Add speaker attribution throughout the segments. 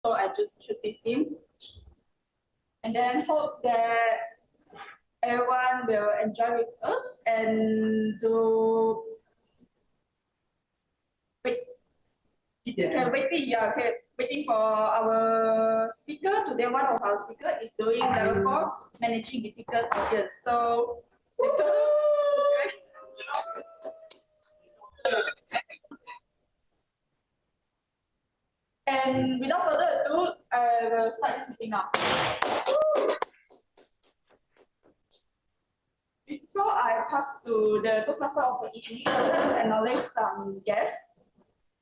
Speaker 1: so I just choose him. And then hope that everyone will enjoy with us and do waiting for our speaker. Today, one of our speaker is doing level 4, managing difficult audience. So, and without further ado, I will start this meeting now. Before I pass to the Toastmaster of the evening, I would like to acknowledge some guests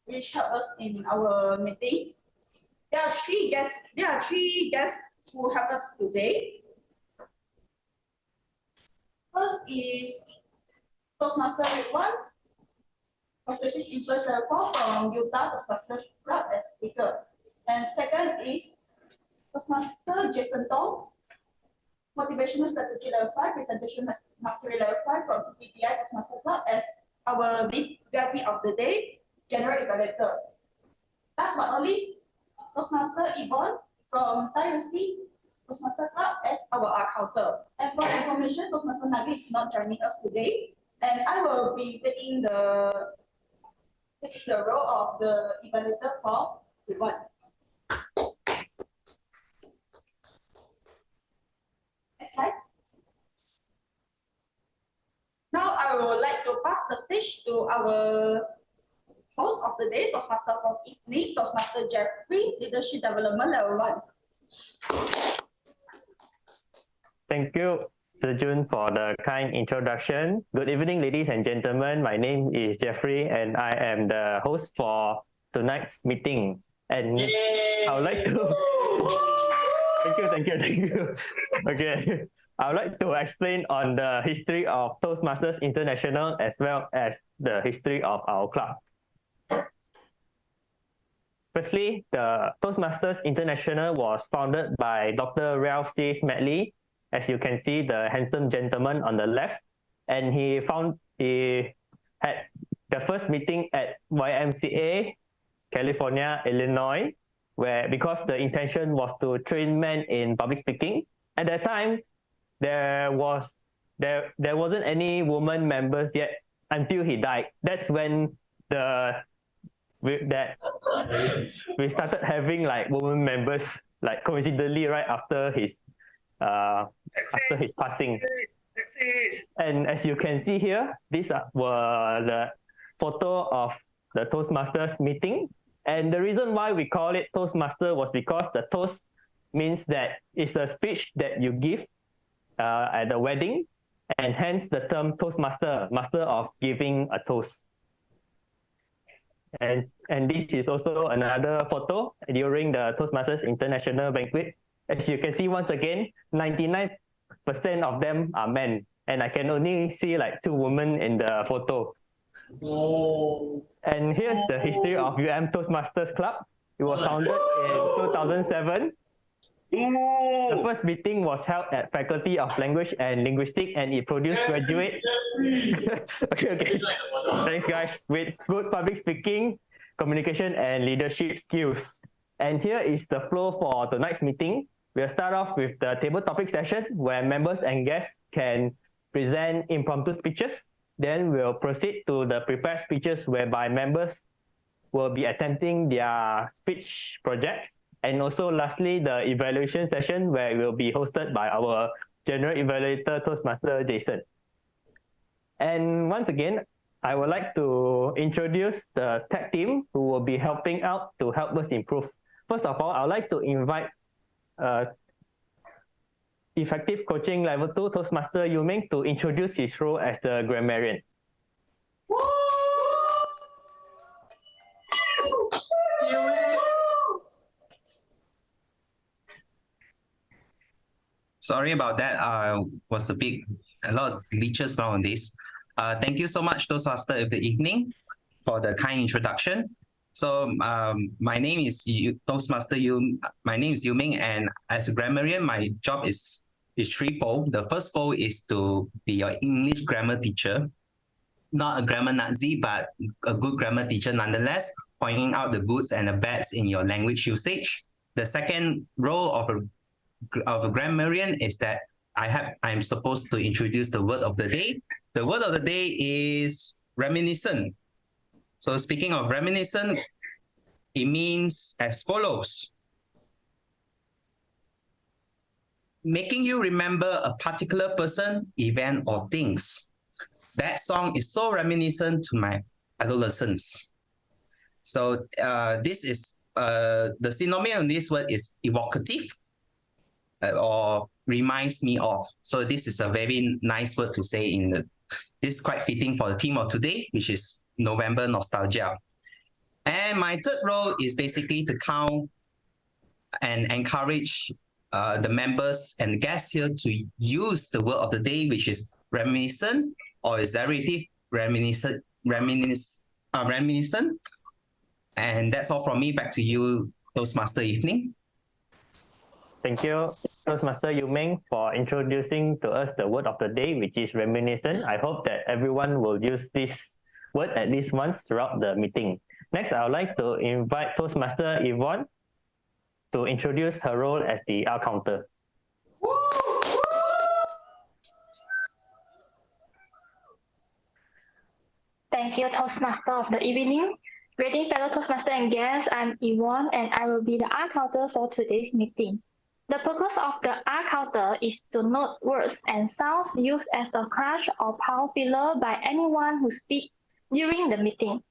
Speaker 1: which help us in our meeting. There are three guests who help us today. First is Toastmaster Ridwan, Positive Influence Level 4 from Utah Toastmaster Club as speaker. And second is Toastmaster Jason Tong, Motivational Strategy Level 5, Presentation Mastery Level 5 from PPI Toastmaster Club as our VIP of the day, General Evaluator. Last but not least, Toastmaster Evonne from TARC ISE Toastmaster Club as our accountant. And for information, Toastmaster Nagi is not joining us today, and I will be taking the role of the evaluator for Ridwan. Next slide. Now I would like to pass the stage to our host of the day, Toastmaster for evening, Toastmaster Jefri, Leadership Development Level 1.
Speaker 2: Thank you, Zhi Jun, for the kind introduction. Good evening, ladies and gentlemen. My name is Jefri, and I am the host for tonight's meeting. And I would like to thank you. Okay, I would like to explain on the history of Toastmasters International as well as the history of our club. Firstly, the Toastmasters International was founded by Dr. Ralph C. Smedley, as you can see, the handsome gentleman on the left, and he had the first meeting at YMCA, California, Illinois, because the intention was to train men in public speaking. At that time, there wasn't any woman members yet until he died. That's when we started having like women members, like coincidentally right after his passing. And as you can see here, these were the photo of the Toastmasters meeting. And the reason why we call it Toastmaster was because the toast means that it's a speech that you give at the wedding, and hence the term Toastmaster, master of giving a toast. And this is also another photo during the Toastmasters International Banquet. As you can see, once again, 99% of them are men, and I can only see like 2 women in the photo. Oh. And here's the history of Toastmasters Club. It was founded in 2007. The first meeting was held at Faculty of Language and Linguistics, and it produced graduates. okay. Thanks, guys. With good public speaking, communication, and leadership skills. And here is the flow for tonight's meeting. We'll start off with the table topic session, where members and guests can present impromptu speeches. Then we'll proceed to the prepared speeches, whereby members will be attempting their speech projects. And also lastly, the evaluation session, where it will be hosted by our General Evaluator Toastmaster Jason. And once again, I would like to introduce the tech team who will be helping out to help us improve. First of all, I would like to invite Effective Coaching Level 2 Toastmaster Meng to introduce his role as the grammarian.
Speaker 3: Sorry about that. Was a lot of glitches nowadays. Thank you so much, Toastmaster of the evening, for the kind introduction. So my name is Toastmaster My name is Ming, and as a grammarian, my job is threefold. The first fold is to be your English grammar teacher, not a grammar Nazi, but a good grammar teacher nonetheless, pointing out the goods and the bads in your language usage. the second role of a grammarian is that I'm supposed to introduce the word of the day. The word of the day is reminiscent. So speaking of reminiscent, it means as follows. Making you remember a particular person, event, or things. That song is so reminiscent to my adolescence. So this is the synonym of this word is evocative or reminds me of. So this is a very nice word to say this is quite fitting for the theme of today, which is November nostalgia. And my third role is basically to count and encourage the members and the guests here to use the word of the day, which is reminiscent or is derivative reminiscent. And that's all from me. Back to you, Toastmaster Evening.
Speaker 2: Thank you, Toastmaster Meng, for introducing to us the word of the day, which is reminiscent. I hope that everyone will use this word at least once throughout the meeting. Next, I would like to invite Toastmaster Evonne to introduce her role as the R counter.
Speaker 4: Thank you, Toastmaster of the evening. Greeting fellow Toastmaster and guests, I'm Evonne and I will be the R counter for today's meeting. The purpose of the R counter is to note words and sounds used as a crutch or power filler by anyone who speaks during the meeting.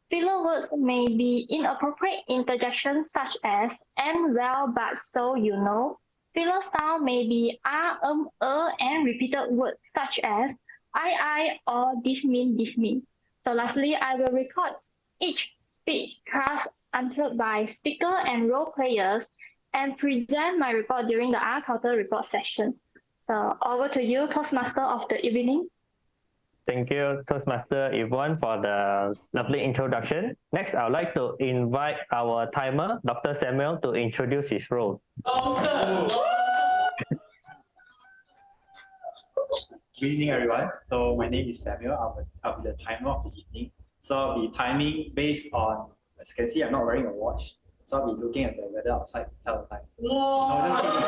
Speaker 4: Filler words may be inappropriate interjections such as "and well, but so you know." Filler style may be and repeated words such as I or this mean. So lastly, I will record each speech class uttered by speaker and role players and present my report during the R counter report session. So over to you, Toastmaster of the evening.
Speaker 2: Thank you, Toastmaster Evonne, for the lovely introduction. Next, I would like to invite our timer, Dr. Samuel, to introduce his role.
Speaker 5: Good evening, everyone. So my name is Samuel. I'll be the timer of the evening. So I'll be timing based on, as you can see, I'm not wearing a watch. So I'll be looking at the weather outside to tell the time. No, just kidding.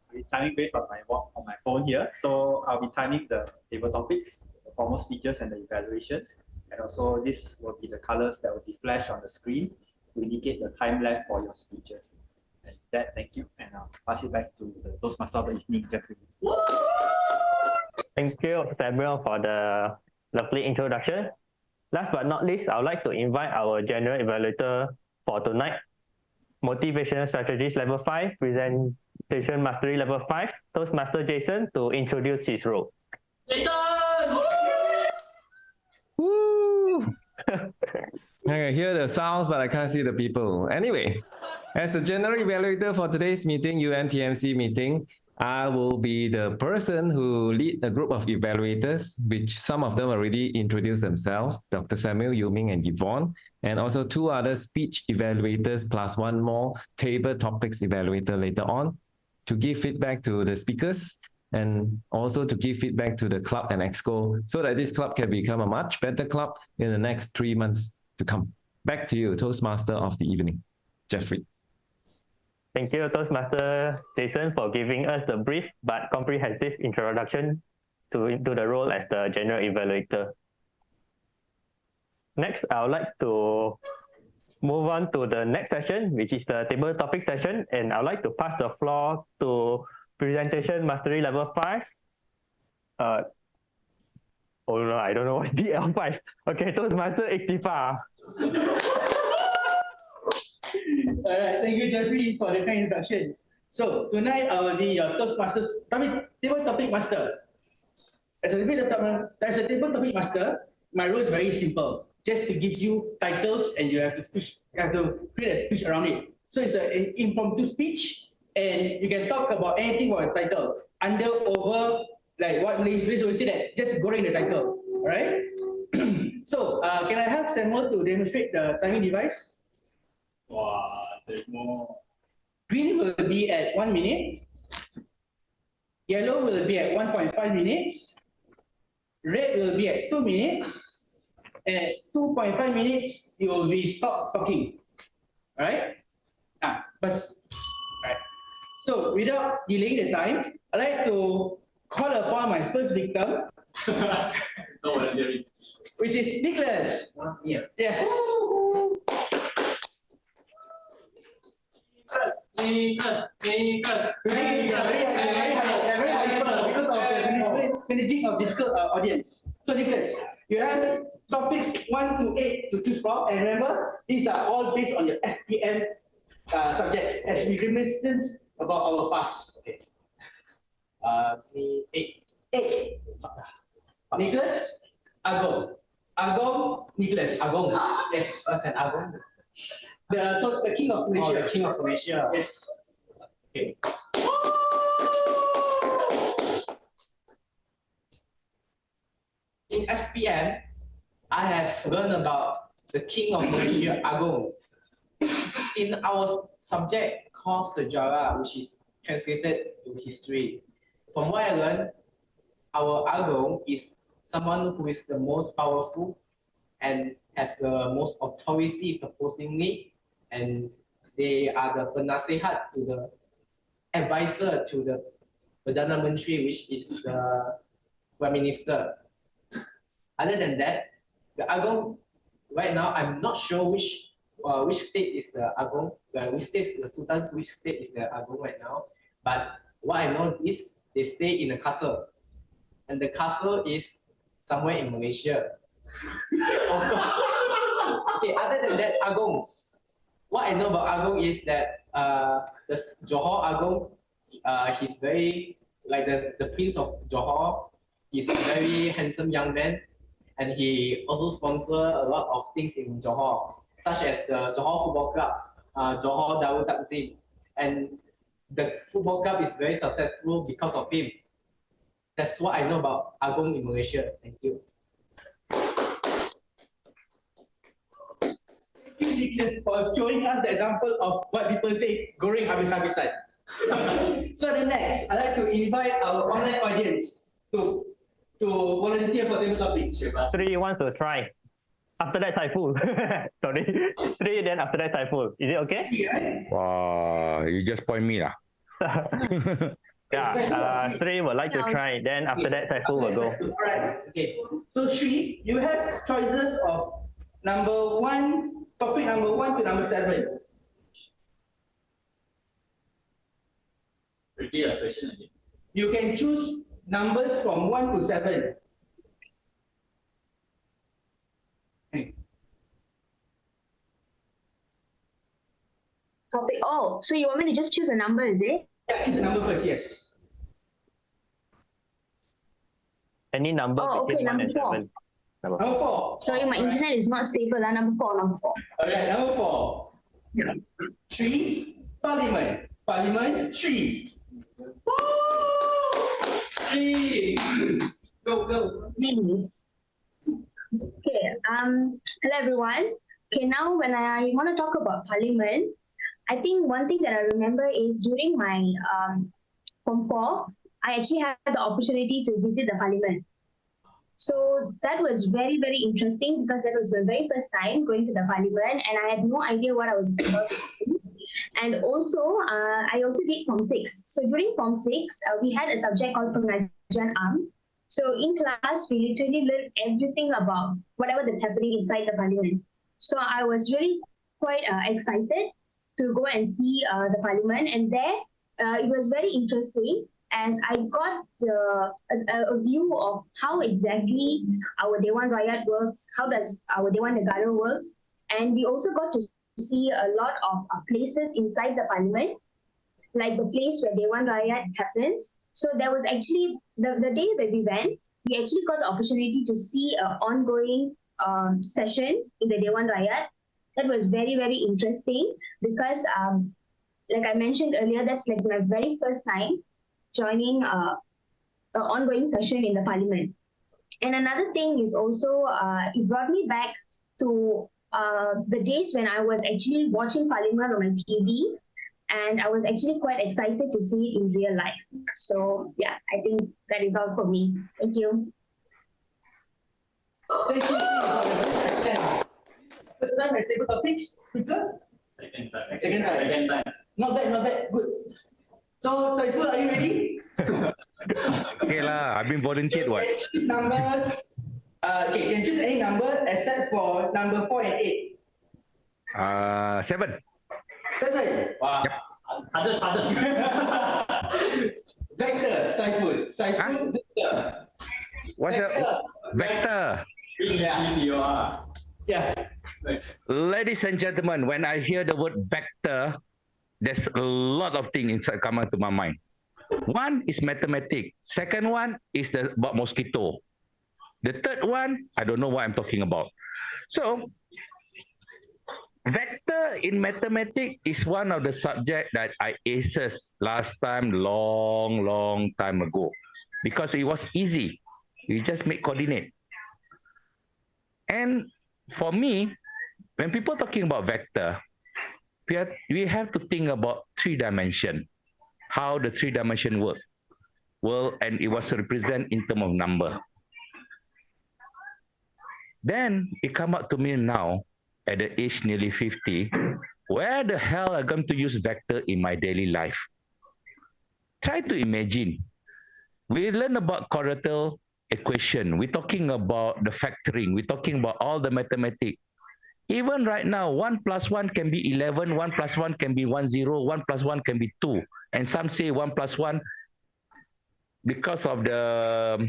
Speaker 5: I'll be timing based on my phone here. So I'll be timing the table topics, the formal speeches, and the evaluations. And also, this will be the colors that will be flashed on the screen to indicate the time left for your speeches. And that, thank you. And I'll pass it back to the Toastmaster of the evening, Jefri.
Speaker 2: Thank you, Samuel, for the lovely introduction. Last but not least, I would like to invite our general evaluator for tonight, Motivational Strategies Level 5, Presentation Mastery Level 5, Toastmaster Jason, to introduce his role.
Speaker 6: Jason! Woo! I can hear the sounds, but I can't see the people. Anyway, as the general evaluator for today's meeting, UMTMC meeting, I will be the person who lead a group of evaluators, which some of them already introduced themselves, Dr. Samuel, Ming, and Evonne, and also two other speech evaluators plus one more table topics evaluator later on to give feedback to the speakers and also to give feedback to the club and exco so that this club can become a much better club in the next 3 months to come. Back to you, Toastmaster of the evening, Jefri.
Speaker 2: Thank you, Toastmaster Jason, for giving us the brief but comprehensive introduction to the role as the general evaluator. Next, I would like to move on to the next session, which is the table topic session, and I'd like to pass the floor to Presentation Mastery Level 5. Oh no, I don't know what's DL5. Okay, Toastmaster Ikhtifar.
Speaker 7: All right, thank you, Jeffrey, for the kind introduction. So tonight I will be your Toastmasters, table topic master. As a table topic master, my role is very simple. Just to give you titles, and you have to create a speech around it. So it's an impromptu speech, and you can talk about anything about the title. Under, over, like what Liz always say that, just go in the title. All right. So can I have Samuel to demonstrate the timing device?
Speaker 5: Wow, there's more.
Speaker 7: Green will be at 1 minute. Yellow will be at 1.5 minutes. Red will be at 2 minutes. And at 2.5 minutes, you will be stop talking. All right? But right. So without delaying the time, I'd like to call upon my first victim, which is Nicholas.
Speaker 5: Yeah.
Speaker 7: Yes.
Speaker 5: Nicholas.
Speaker 7: Very hyper because of the managing of difficult audience. So Nicholas, you have topics 1 to 8 to choose from, and remember, these are all based on your SPM subjects as we reminiscence about our past. Okay. 8. Nicholas, Agong. Agong, Nicholas.
Speaker 5: Agong.
Speaker 7: Yes.
Speaker 5: What's an Agong?
Speaker 7: The king of Malaysia.
Speaker 5: Oh, the king of Malaysia.
Speaker 7: Yes.
Speaker 5: Okay. In SPM, I have learned about the king of Malaysia, Agong. In our subject called sejarah, which is translated to history, from what I learned, our Agong is someone who is the most powerful and has the most authority supposedly, and they are the penasihat to the advisor to the Perdana Menteri, which is the Prime Minister. Other than that, the Agong, right now, I'm not sure which state is the Agong, which state is the Sultan, which state is the Agong right now. But what I know is they stay in a castle, and the castle is somewhere in Malaysia. Of course. Okay, other than that, Agong. What I know about Agong is that the Johor Agong, he's very, like the Prince of Johor, he's a very handsome young man, and he also sponsors a lot of things in Johor, such as the Johor Football Club, Johor Darul Takzim, and the football club is very successful because of him. That's what I know about Agong in Malaysia. Thank you.
Speaker 7: Thank you, Nicholas, for showing us the example of what people say, goreng habis-habisan. So the next, I'd like to invite our online audience to volunteer for table topics.
Speaker 2: 3 wants to try. After that, Saiful. Sorry. 3, then after that, Saiful. Is it okay?
Speaker 8: Wow, you just point me lah.
Speaker 2: Yeah, 3 would like to try. Then after that, Saiful will go.
Speaker 7: Alright, okay. So Shri, you have choices of topic number 1 to number 7.
Speaker 5: Repeat the question again.
Speaker 7: You can choose numbers from 1 to 7.
Speaker 9: Topic. Oh, so you want me to just choose a number, is it?
Speaker 7: Yeah, choose a number first, yes.
Speaker 2: Any number
Speaker 9: Oh, okay,
Speaker 2: between 1 and
Speaker 9: number 4.
Speaker 2: 7.
Speaker 7: Number 4.
Speaker 9: Sorry, my internet is not stable. Number 4, number 4.
Speaker 7: Alright, number 4. 3, Parliament. Parliament, 3.
Speaker 5: 3. Go.
Speaker 9: Anyways. Okay, hello everyone. Okay, now when I want to talk about Parliament, I think one thing that I remember is during my Form 4, I actually had the opportunity to visit the Parliament. So that was very, very interesting because that was my very first time going to the Parliament and I had no idea what I was about to see. And also, I also did Form 6. So during Form 6, we had a subject called Pengajian Am. So in class, we literally learned everything about whatever that's happening inside the Parliament. So I was really quite excited to go and see the Parliament. And there, it was very interesting as I got a view of how exactly our Dewan Rakyat works, how does our Dewan Negara works. And we also got to see a lot of places inside the Parliament, like the place where Dewan Rakyat happens. So there was actually, the day that we went, we actually got the opportunity to see an ongoing session in the Dewan Rakyat. That was very, very interesting because, like I mentioned earlier, that's like my very first time joining an ongoing session in the Parliament. And another thing is also, it brought me back to the days when I was actually watching Parliament on my TV, and I was actually quite excited to see it in real life. So yeah, I think that is all for me. Thank you.
Speaker 7: Thank you. First time I stable topics, quicker.
Speaker 5: Second time.
Speaker 7: Second time. Not bad, good. So, Saiful, are you ready?
Speaker 8: Okay lah, I've been volunteered what?
Speaker 7: Numbers. Okay, you can choose any number except for number 4 and 8.
Speaker 8: 7.
Speaker 7: 7. Wow.
Speaker 8: Yep.
Speaker 7: Others. Vector, Saiful.
Speaker 8: Huh?
Speaker 7: Vector.
Speaker 8: What's a vector?
Speaker 7: Yeah.
Speaker 8: Ladies and gentlemen, when I hear the word vector, there's a lot of things inside coming to my mind. One is mathematics. Second one is about mosquito. The third one, I don't know what I'm talking about. So, vector in mathematics is one of the subject that I aced last time, long time ago, because it was easy. You just make coordinate. And for me, when people talking about vector, we have to think about 3 dimension, how the 3 dimension work. Well, and it was represent in terms of number. Then it come up to me now, at the age nearly 50, where the hell I'm going to use vector in my daily life? Try to imagine. We learn about quadratic equation. We're talking about the factoring. We're talking about all the mathematics. Even right now, 1 + 1 can be 11, 1 + 1 can be 10, 1 + 1 can be 2. And some say 1 + 1, because of the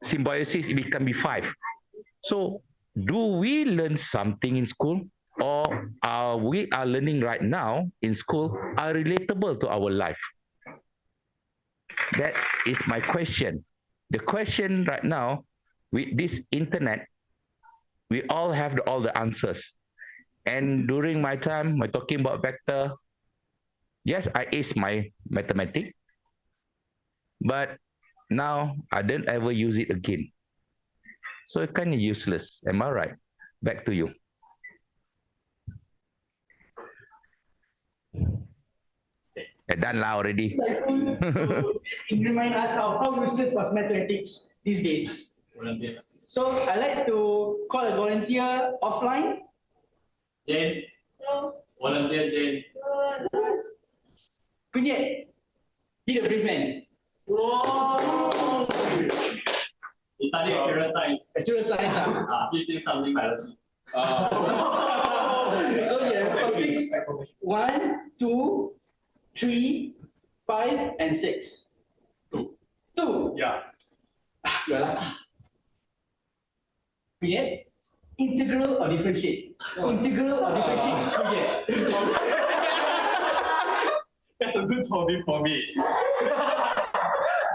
Speaker 8: symbiosis, it can be 5. So, do we learn something in school, or we are learning right now in school are relatable to our life? That is my question. The question right now, with this internet, we all have all the answers. And during my time, we're talking about vector. Yes, I aced my mathematics, but now I don't ever use it again. So it's kind of useless. Am I right? Back to you. Done lah already.
Speaker 7: Saiful, remind us how useless was mathematics these days. So I like to call a volunteer offline.
Speaker 5: Jane. Volunteer Jane.
Speaker 7: Koon, be the brave man.
Speaker 5: Whoa! He studied natural science.
Speaker 7: Natural science.
Speaker 5: This is something biology.
Speaker 7: So we have topics 1, 2, 3, 5, and 6. 2.
Speaker 5: Yeah.
Speaker 7: You're lucky. Koon, integral or differentiate? Integral or differentiate? Koon.
Speaker 5: That's a good hobby for me.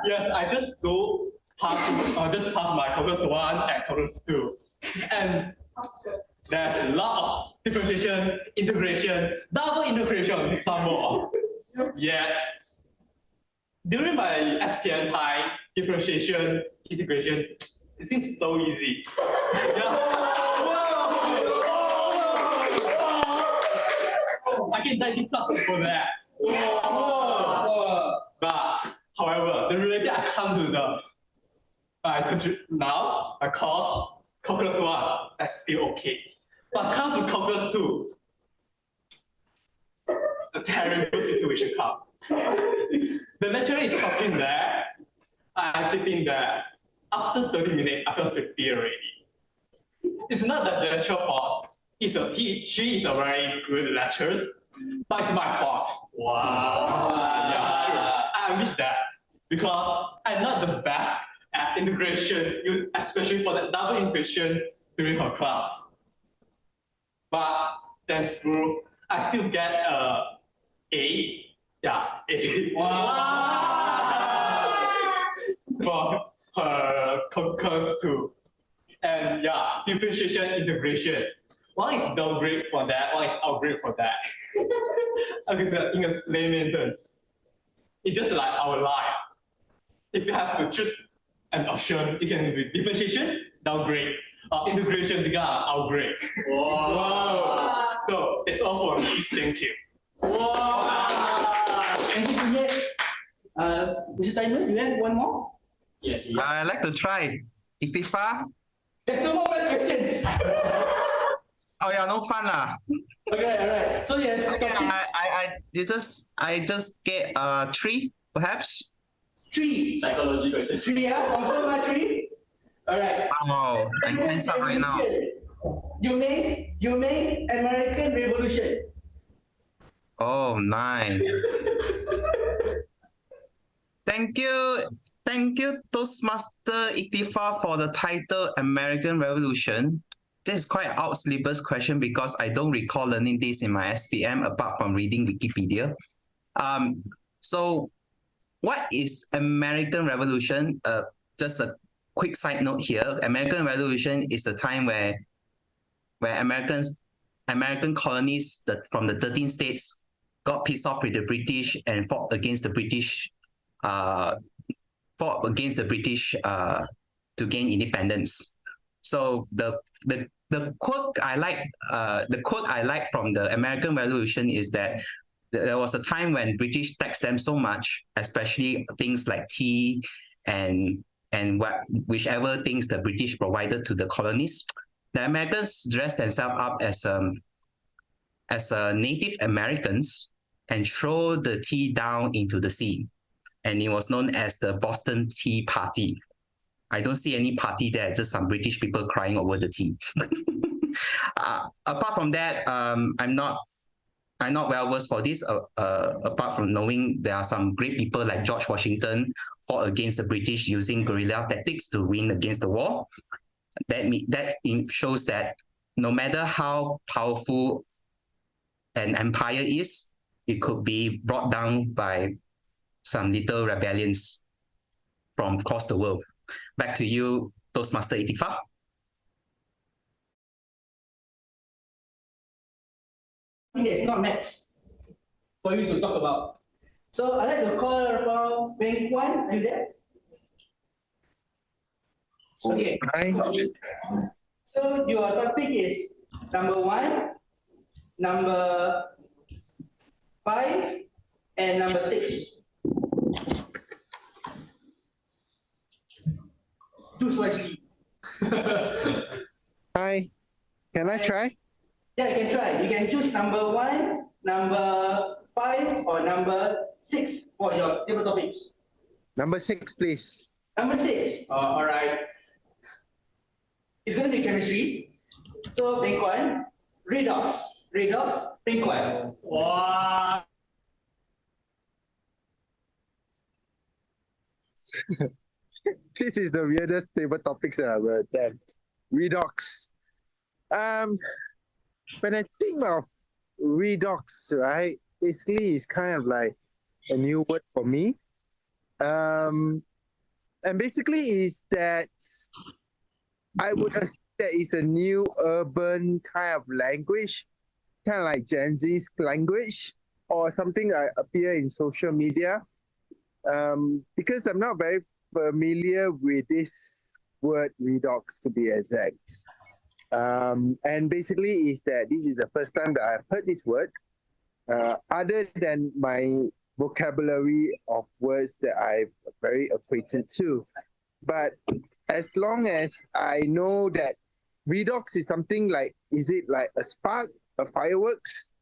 Speaker 5: Yes, I just pass my calculus 1 and calculus 2. And there's a lot of differentiation, integration, double integration, some more. Yeah. During my SPN time, differentiation, integration, it seems so easy. Yeah. I get 90 plus for that. But however, the reality I come to now, my course, calculus 1, that's still okay. But comes to calculus 2, a terrible situation comes. The lecturer is talking there, I'm sitting there. After 30 minutes, I feel sleepy already. It's not that the lecturer fault. She is a very good lecturer, but it's my fault. Wow. Yeah, true. I admit that because I'm not the best at integration, especially for the double integration during her class. But that's true. I still get A. Yeah, A. Wow. For her calculus 2. And yeah, differentiation, integration. One is downgrade for that, one is upgrade for that. Okay, so in a layman terms, it's just like our life. If you have to choose an option, it can be differentiation, downgrade, integration, upgrade. Wow. So that's all for me. Thank you.
Speaker 7: Wow. Thank you, Koon. Mr. Timer, do you have one more?
Speaker 5: Yes.
Speaker 3: I'd like to try. Ikhtifar?
Speaker 7: There's no more best questions.
Speaker 3: Oh yeah, no fun lah.
Speaker 7: Okay, all right. So yes,
Speaker 3: Okay,
Speaker 7: topic
Speaker 3: I just get 3 perhaps.
Speaker 7: 3.
Speaker 5: Psychology question.
Speaker 7: 3, confirm 3. All right.
Speaker 3: Wow, I'm tense up right now.
Speaker 7: You make American Revolution.
Speaker 3: Oh, 9. Thank you, Toastmaster Ikhtifar, for the title American Revolution. This is quite out syllabus question because I don't recall learning this in my SPM apart from reading Wikipedia. So what is American Revolution? Just a quick side note here. American Revolution is a time where American colonies from the 13 states got pissed off with the British and fought against the British to gain independence. So the quote I like from the American Revolution is that there was a time when British taxed them so much, especially things like tea and whichever things the British provided to the colonies. The Americans dressed themselves up as Native Americans and throw the tea down into the sea. And it was known as the Boston Tea Party. I don't see any party there, just some British people crying over the tea. Apart from that, I'm not well versed for this. Apart from knowing there are some great people like George Washington fought against the British using guerrilla tactics to win against the war. That shows that no matter how powerful an empire is, it could be brought down by some little rebellions from across the world. Back to you, Toastmaster Ikhtifar.
Speaker 7: It's not maths for you to talk about. So I'd like to call upon Beng Kuan. Are you there? Okay.
Speaker 10: Hi.
Speaker 7: So your topic is number 1, number 5, and number 6. Choose wisely.
Speaker 10: Hi. Can I try?
Speaker 7: Yeah, you can try. You can choose number 1, number 5, or number 6 for your table topics.
Speaker 10: Number 6, please.
Speaker 7: Number 6. All right. It's going to be chemistry. So, Beng Kuan, Redox, Beng Kuan.
Speaker 5: Wow.
Speaker 10: This is the weirdest table topics that I've ever attempt. Redox. When I think of redox, right, basically it's kind of like a new word for me. And basically is that I would assume that it's a new urban kind of language, kind of like Gen Z's language, or something that appear in social media. Because I'm not very familiar with this word redox, to be exact. And basically is that this is the first time that I've heard this word, other than my vocabulary of words that I'm very acquainted to. But as long as I know that redox is something like, is it like a spark, a fireworks?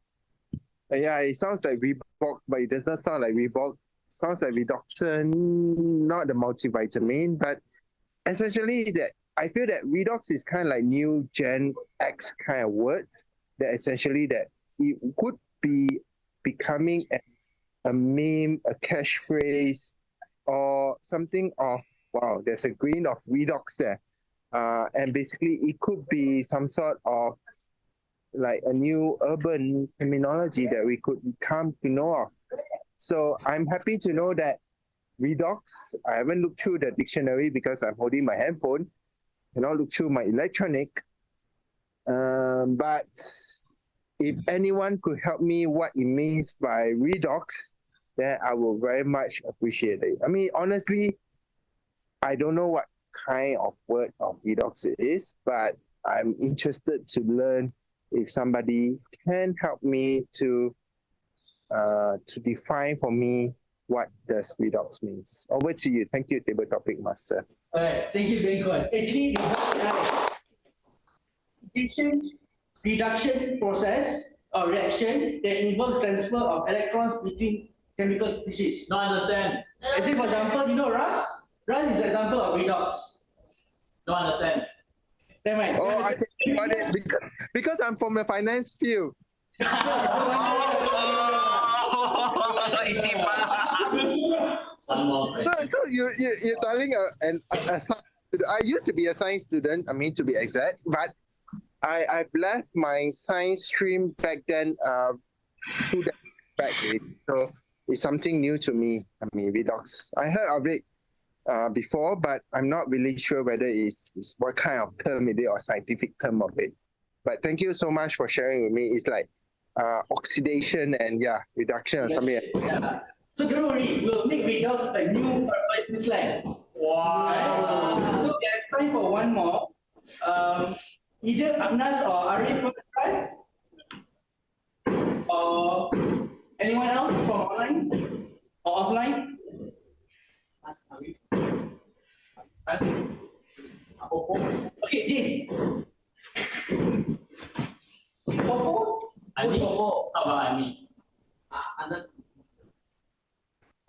Speaker 10: Yeah, it sounds like Reebok, but it doesn't sound like Reebok. Sounds like redoxon, not the multivitamin, but essentially that I feel that redox is kind of like new Gen X kind of word, that essentially that it could be becoming a meme, a catchphrase, or something of, wow, there's a grain of redox there. And basically it could be some sort of like a new urban terminology that we could come to know of. So I'm happy to know that redox, I haven't looked through the dictionary because I'm holding my handphone, cannot look through my electronic. But if anyone could help me what it means by redox, then I will very much appreciate it. I mean, honestly, I don't know what kind of word of redox it is, but I'm interested to learn if somebody can help me to define for me what does redox means. Over to you. Thank you, table topic master.
Speaker 7: All right, thank you, Beng Kuan. Actually, we have reduction process or reaction that involve transfer of electrons between chemical species.
Speaker 5: Don't understand.
Speaker 7: As in, for example, you know rust? Rust is an example of redox.
Speaker 5: Don't understand.
Speaker 7: Never mind.
Speaker 10: Oh, I think about it because I'm from the finance field.
Speaker 5: One more thing.
Speaker 10: So you're telling I used to be a science student. I mean, to be exact, but I've left my science stream back then. 2 decades back, so it's something new to me. I mean, redox. I heard of it before, but I'm not really sure whether it's what kind of term it is or scientific term of it. But thank you so much for sharing with me. It's like oxidation and reduction or something.
Speaker 7: Yeah. So don't worry, we'll make redox a new permanent slang.
Speaker 5: Wow.
Speaker 7: So we have time for one more. Either Agnes or Arif want to try? Or anyone else from online or offline?
Speaker 5: Ask Arif.
Speaker 7: Okay, Jin. Popo?
Speaker 5: Ani. How about Ani? Anas.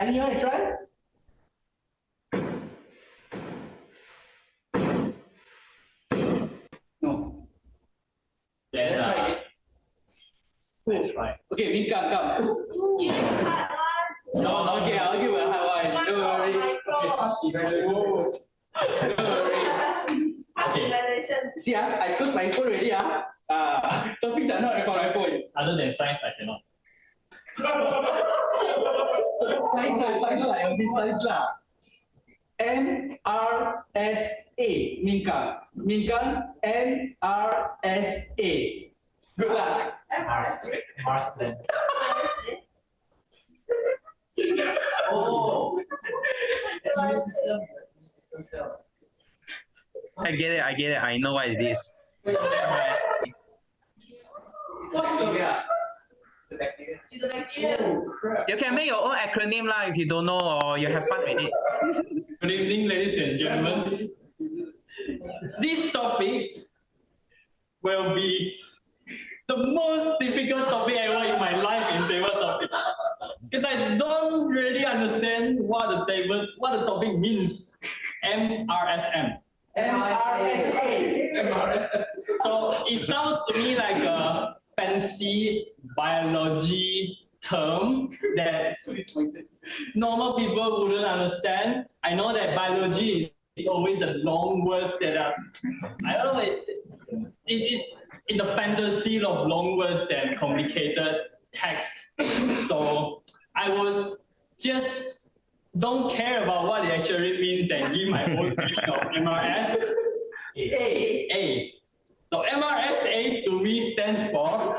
Speaker 7: Any you want to try? No.
Speaker 5: Then,
Speaker 7: Let's try it.
Speaker 5: let's try.
Speaker 7: Okay, Ming, come. No, okay, I'll give a hard one. Don't worry. Don't worry.
Speaker 5: Okay.
Speaker 7: See, I close my phone already. Topics are not from my phone.
Speaker 5: Other than science, I cannot.
Speaker 7: Science lah, every science lah. MRSA, Mingkang, MRSA. Good luck.
Speaker 5: Mars then.
Speaker 7: Oh.
Speaker 5: Immune system cell.
Speaker 3: I get it. I know what it is.
Speaker 7: Yeah.
Speaker 5: It's a bacteria.
Speaker 7: Oh, crap.
Speaker 3: You can make your own acronym lah if you don't know or you have fun with it.
Speaker 5: Good evening, ladies and gentlemen. This topic will be the most difficult topic ever in my life in table topics. Because I don't really understand what the topic means. MRSM.
Speaker 7: MRSA.
Speaker 5: So it sounds to me like a fancy biology term that normal people wouldn't understand. I know that biology is always the long words that are, I don't know, it's in the fantasy of long words and complicated text. So I would just don't care about what it actually means and give my own meaning of MRSA. So MRSA to me stands for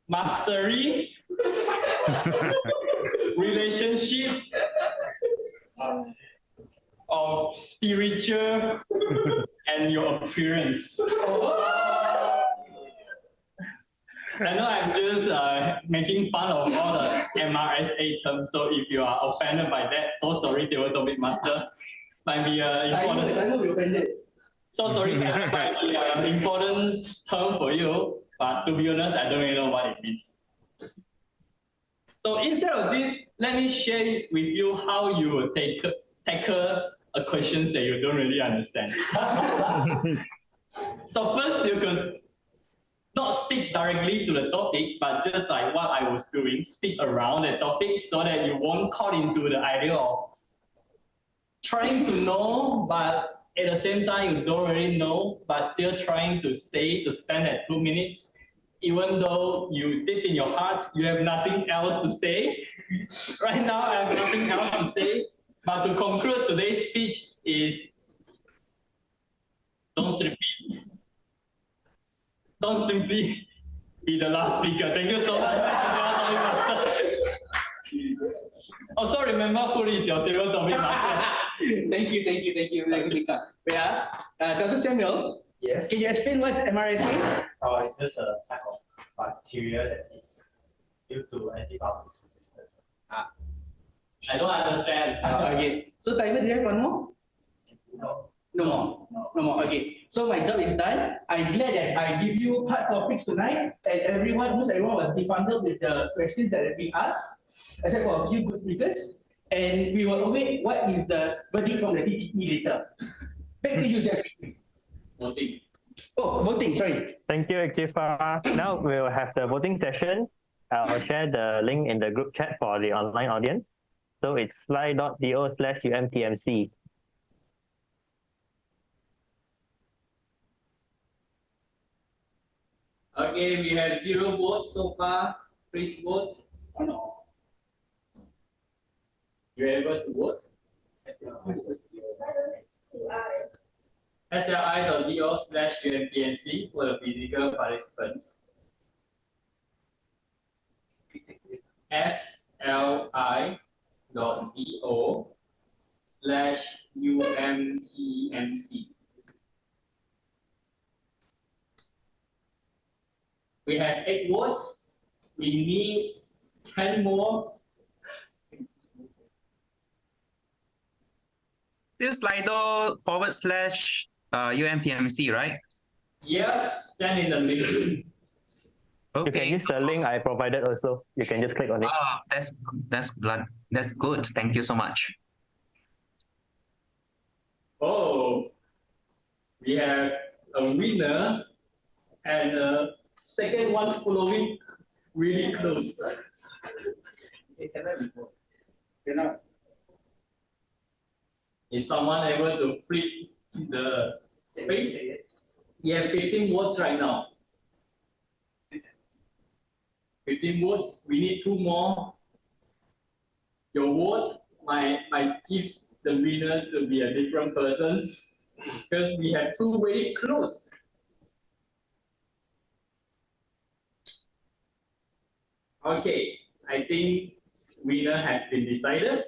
Speaker 5: mastery, relationship of spiritual and your appearance. I know I'm just making fun of all the MRSA terms, so if you are offended by that, so sorry, table topic master. Might be important.
Speaker 7: I will be offended.
Speaker 5: So sorry, that might be an important term for you, but to be honest, I don't really know what it means. So instead of this, let me share with you how you will tackle a questions that you don't really understand. So first, you could not speak directly to the topic, but just like what I was doing, speak around the topic so that you won't caught into the idea of trying to know, but at the same time, you don't really know, but still trying to spend that 2 minutes, even though you deep in your heart, you have nothing else to say. Right now, I have nothing else to say, but to conclude today's speech is, don't simply be the last speaker. Thank you so much. Also remember who is your table topic master.
Speaker 7: Thank you. Yeah. Dr. Samuel,
Speaker 5: Yes.
Speaker 7: can you explain what's MRSA?
Speaker 5: Oh, it's just a type of bacteria that is due to antibiotics resistance. I don't understand.
Speaker 7: Okay. So Tiger, do you have one more?
Speaker 5: No.
Speaker 7: No more. No more. Okay. So my job is done. I'm glad that I give you hard topics tonight, and almost everyone was befundled with the questions that have been asked, except for a few good speakers. And we will await what is the verdict from the TTE later. Back to you, Jefri.
Speaker 5: Voting.
Speaker 7: Oh, voting. Sorry.
Speaker 2: Thank you, Ikhtifar. Now we will have the voting session. I'll share the link in the group chat for the online audience. So it's fly.do/UMTMC.
Speaker 11: Okay, we have 0 votes so far. Please vote. Or no? You able to vote? SLI.do/UMTMC for the physical participants. SLI.do/UMTMC. We have 8 votes. We need 10 more.
Speaker 3: Still Slido/UMTMC, right?
Speaker 11: Yeah, send in the link.
Speaker 2: You can use the link I provided also. You can just click on it.
Speaker 3: Ah, that's good. Thank you so much.
Speaker 11: Oh, we have a winner and a second one following really close. Is someone able to flip the page? You have 15 votes right now. 15 votes. We need 2 more. Your vote might give the winner to be a different person because we have 2 very close. Okay, I think winner has been decided,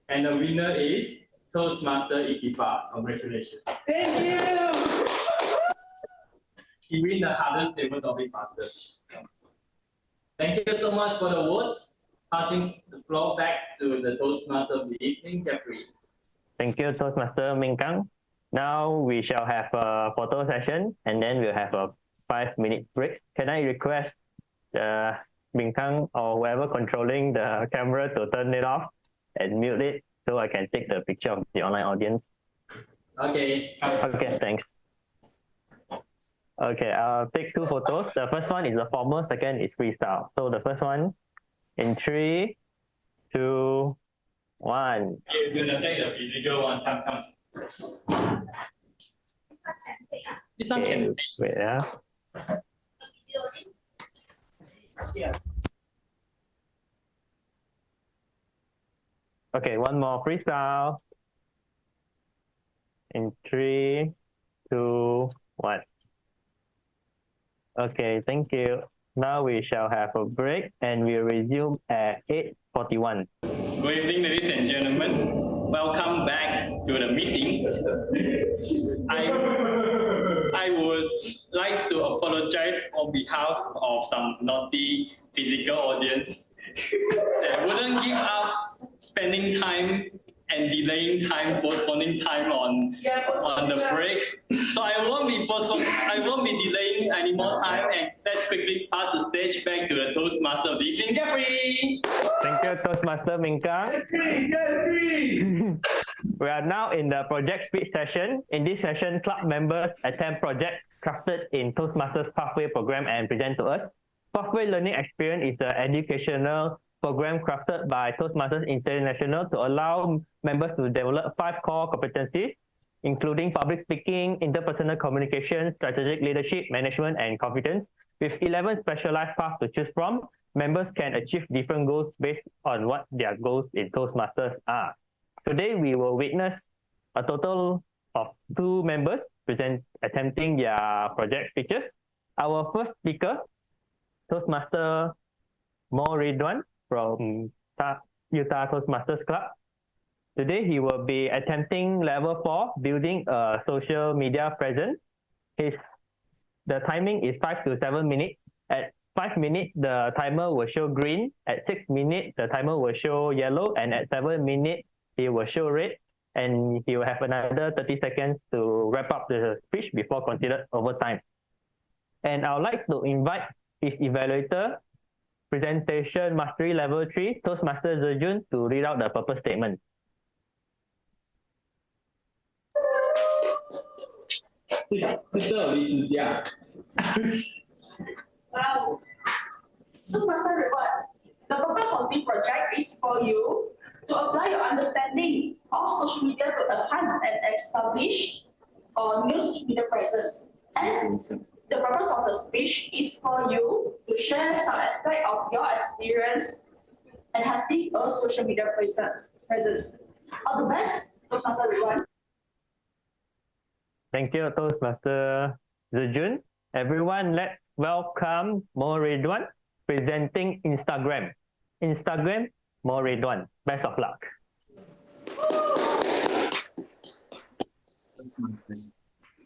Speaker 11: and the winner is Toastmaster Ikhtifar. Congratulations.
Speaker 7: Thank you.
Speaker 11: He win the hardest table topic master. Thank you so much for the votes. Passing the floor back to the Toastmaster of the evening, Jefri.
Speaker 2: Thank you, Toastmaster Ming Kang. Now we shall have a photo session and then we'll have a 5-minute break. Can I request the Ming Kang or whoever controlling the camera to turn it off and mute it so I can take the picture of the online audience?
Speaker 11: Okay.
Speaker 2: Okay, thanks. Okay, I'll take 2 photos. The first one is the formal, second is freestyle. So the first one in 3, 2, 1.
Speaker 11: You're gonna take the physical one. Come. This one
Speaker 2: Okay,
Speaker 11: can
Speaker 2: wait, yeah. Okay, one more freestyle. In 3, 2, 1. Okay, thank you. Now we shall have a break and we'll resume at 8:41.
Speaker 11: Good evening, ladies and gentlemen. Welcome back to the meeting. I would like to apologize on behalf of some naughty physical audience that wouldn't give up spending time and delaying time, postponing time on the break. So I won't be delaying any more time, and let's quickly pass the stage back to the Toastmaster of the evening, Jefri.
Speaker 2: Thank you, Toastmaster Ming Kang. We are now in the project speed session. In this session, club members attempt projects crafted in Toastmasters Pathway program and present to us. Pathway Learning Experience is an educational program crafted by Toastmasters International to allow members to develop 5 core competencies, including public speaking, interpersonal communication, strategic leadership, management, and confidence. With 11 specialized paths to choose from, members can achieve different goals based on what their goals in Toastmasters are. Today, we will witness a total of 2 members attempting their project speeches. Our first speaker, Toastmaster Ridwan from Utah Toastmasters Club. Today, he will be attempting level 4, building a social media presence. The timing is 5 to 7 minutes. At 5 minutes, the timer will show green. At 6 minutes, the timer will show yellow. And at 7 minutes, it will show red. and he will have another 30 seconds to wrap up the speech before considered overtime. And I would like to invite his evaluator, Presentation Mastery Level 3, Toastmaster Zhi Jun, to read out the purpose statement.
Speaker 1: Wow. Toastmaster Reward. The purpose of this project is for you to apply your understanding of social media to enhance and establish news media presence. And the purpose of the speech is for you to share some aspect of your experience enhancing a social media presence. All the best, Toastmaster Ridwan.
Speaker 2: Thank you, Toastmaster Zhi Jun. Everyone, let's welcome Mo Ridwan, presenting Instagram. Instagram, Mo Ridwan. Best of luck.
Speaker 12: Toastmasters.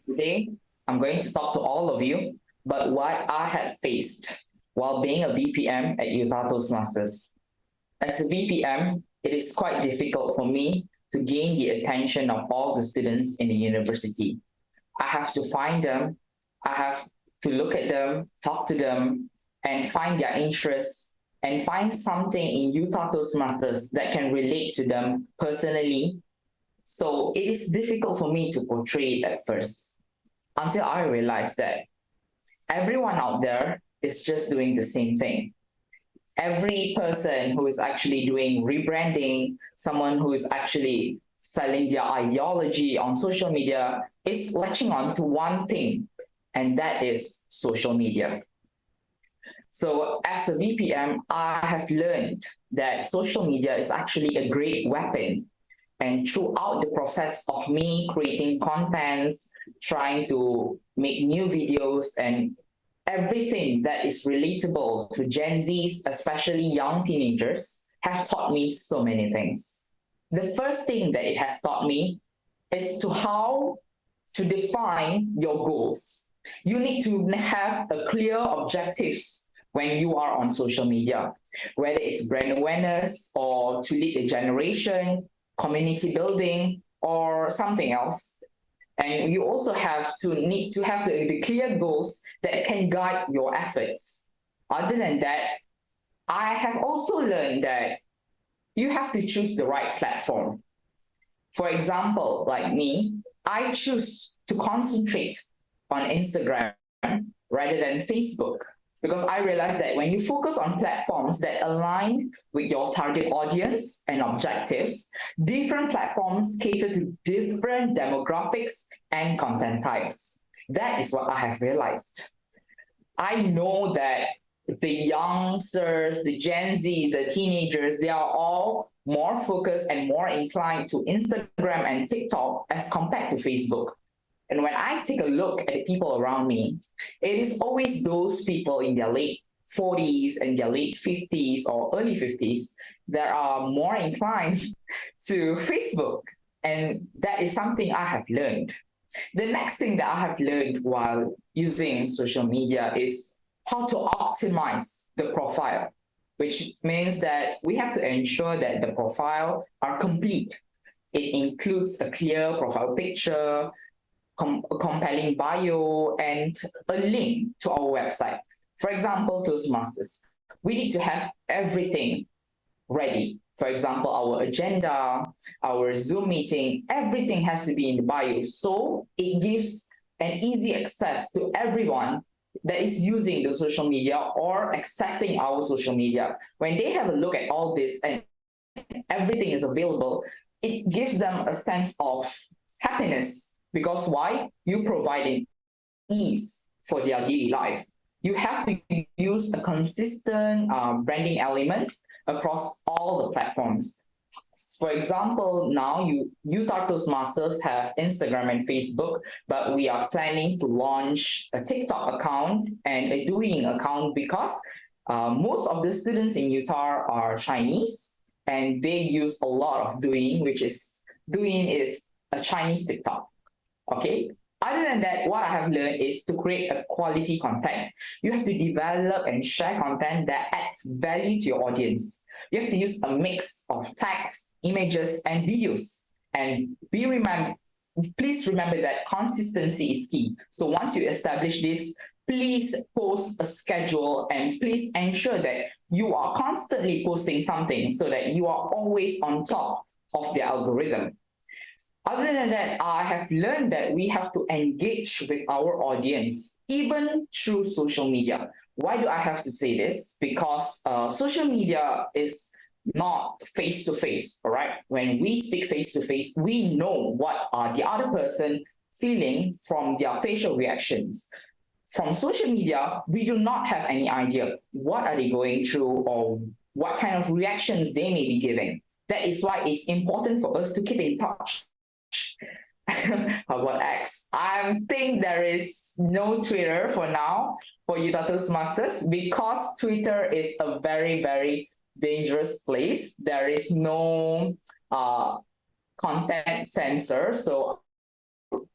Speaker 12: Today, I'm going to talk to all of you about what I had faced while being a VPM at Utah Toastmasters. As a VPM, it is quite difficult for me to gain the attention of all the students in the university. I have to find them, I have to look at them, talk to them, and find their interests, and find something in Utah Toastmasters that can relate to them personally. So it is difficult for me to portray it at first, until I realized that everyone out there is just doing the same thing. Every person who is actually doing rebranding, someone who is actually selling their ideology on social media is latching on to one thing, and that is social media. So as a VPM, I have learned that social media is actually a great weapon. And throughout the process of me creating contents, trying to make new videos, and everything that is relatable to Gen Zs, especially young teenagers, have taught me so many things. The first thing that it has taught me is to how to define your goals. You need to have a clear objectives when you are on social media, whether it's brand awareness or to lead a generation, community building, or something else. And you also need to have the clear goals that can guide your efforts. Other than that, I have also learned that you have to choose the right platform. For example, like me, I choose to concentrate on Instagram rather than Facebook, because I realized that when you focus on platforms that align with your target audience and objectives, different platforms cater to different demographics and content types. That is what I have realized. I know that the youngsters, the Gen Z, the teenagers, they are all more focused and more inclined to Instagram and TikTok as compared to Facebook. And when I take a look at the people around me, it is always those people in their late 40s and their late 50s or early 50s that are more inclined to Facebook. And that is something I have learned. The next thing that I have learned while using social media is how to optimize the profile, which means that we have to ensure that the profile are complete. It includes a clear profile picture, a compelling bio, and a link to our website. For example, Toastmasters, we need to have everything ready. For example, our agenda, our Zoom meeting, everything has to be in the bio. So it gives an easy access to everyone that is using the social media or accessing our social media. When they have a look at all this and everything is available, it gives them a sense of happiness. Because why? You providing ease for their daily life. You have to use a consistent branding elements across all the platforms. For example, now Utah Toastmasters have Instagram and Facebook, but we are planning to launch a TikTok account and a Douyin account because most of the students in Utah are Chinese and they use a lot of Douyin, Douyin is a Chinese TikTok. Okay. Other than that, what I have learned is to create a quality content. You have to develop and share content that adds value to your audience. You have to use a mix of text, images, and videos. And please remember that consistency is key. So once you establish this, please post a schedule and please ensure that you are constantly posting something so that you are always on top of the algorithm. Other than that, I have learned that we have to engage with our audience, even through social media. Why do I have to say this? Because social media is not face-to-face, all right? When we speak face-to-face, we know what the other person feeling from their facial reactions. From social media, we do not have any idea what are they going through or what kind of reactions they may be giving. That is why it's important for us to keep in touch. How about X? I think there is no Twitter for now for Utah Toastmasters because Twitter is a very, very dangerous place. There is no content censor, so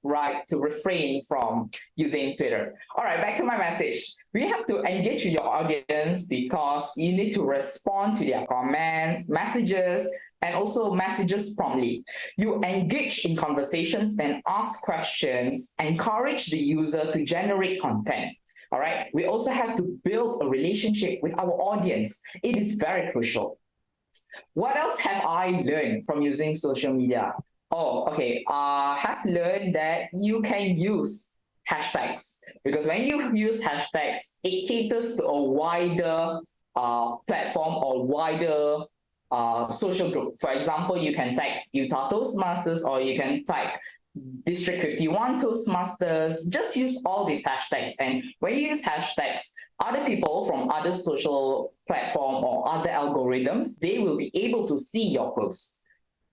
Speaker 12: right to refrain from using Twitter. All right, back to my message. We have to engage with your audience because you need to respond to their comments, messages, and also messages promptly. You engage in conversations and ask questions, encourage the user to generate content. All right, we also have to build a relationship with our audience. It is very crucial. What else have I learned from using social media? Oh, okay. I have learned that you can use hashtags because when you use hashtags, it caters to a wider platform or wider social group. For example, you can tag Utah Toastmasters or you can tag District 51 Toastmasters. Just use all these hashtags. And when you use hashtags, other people from other social platform or other algorithms, they will be able to see your posts.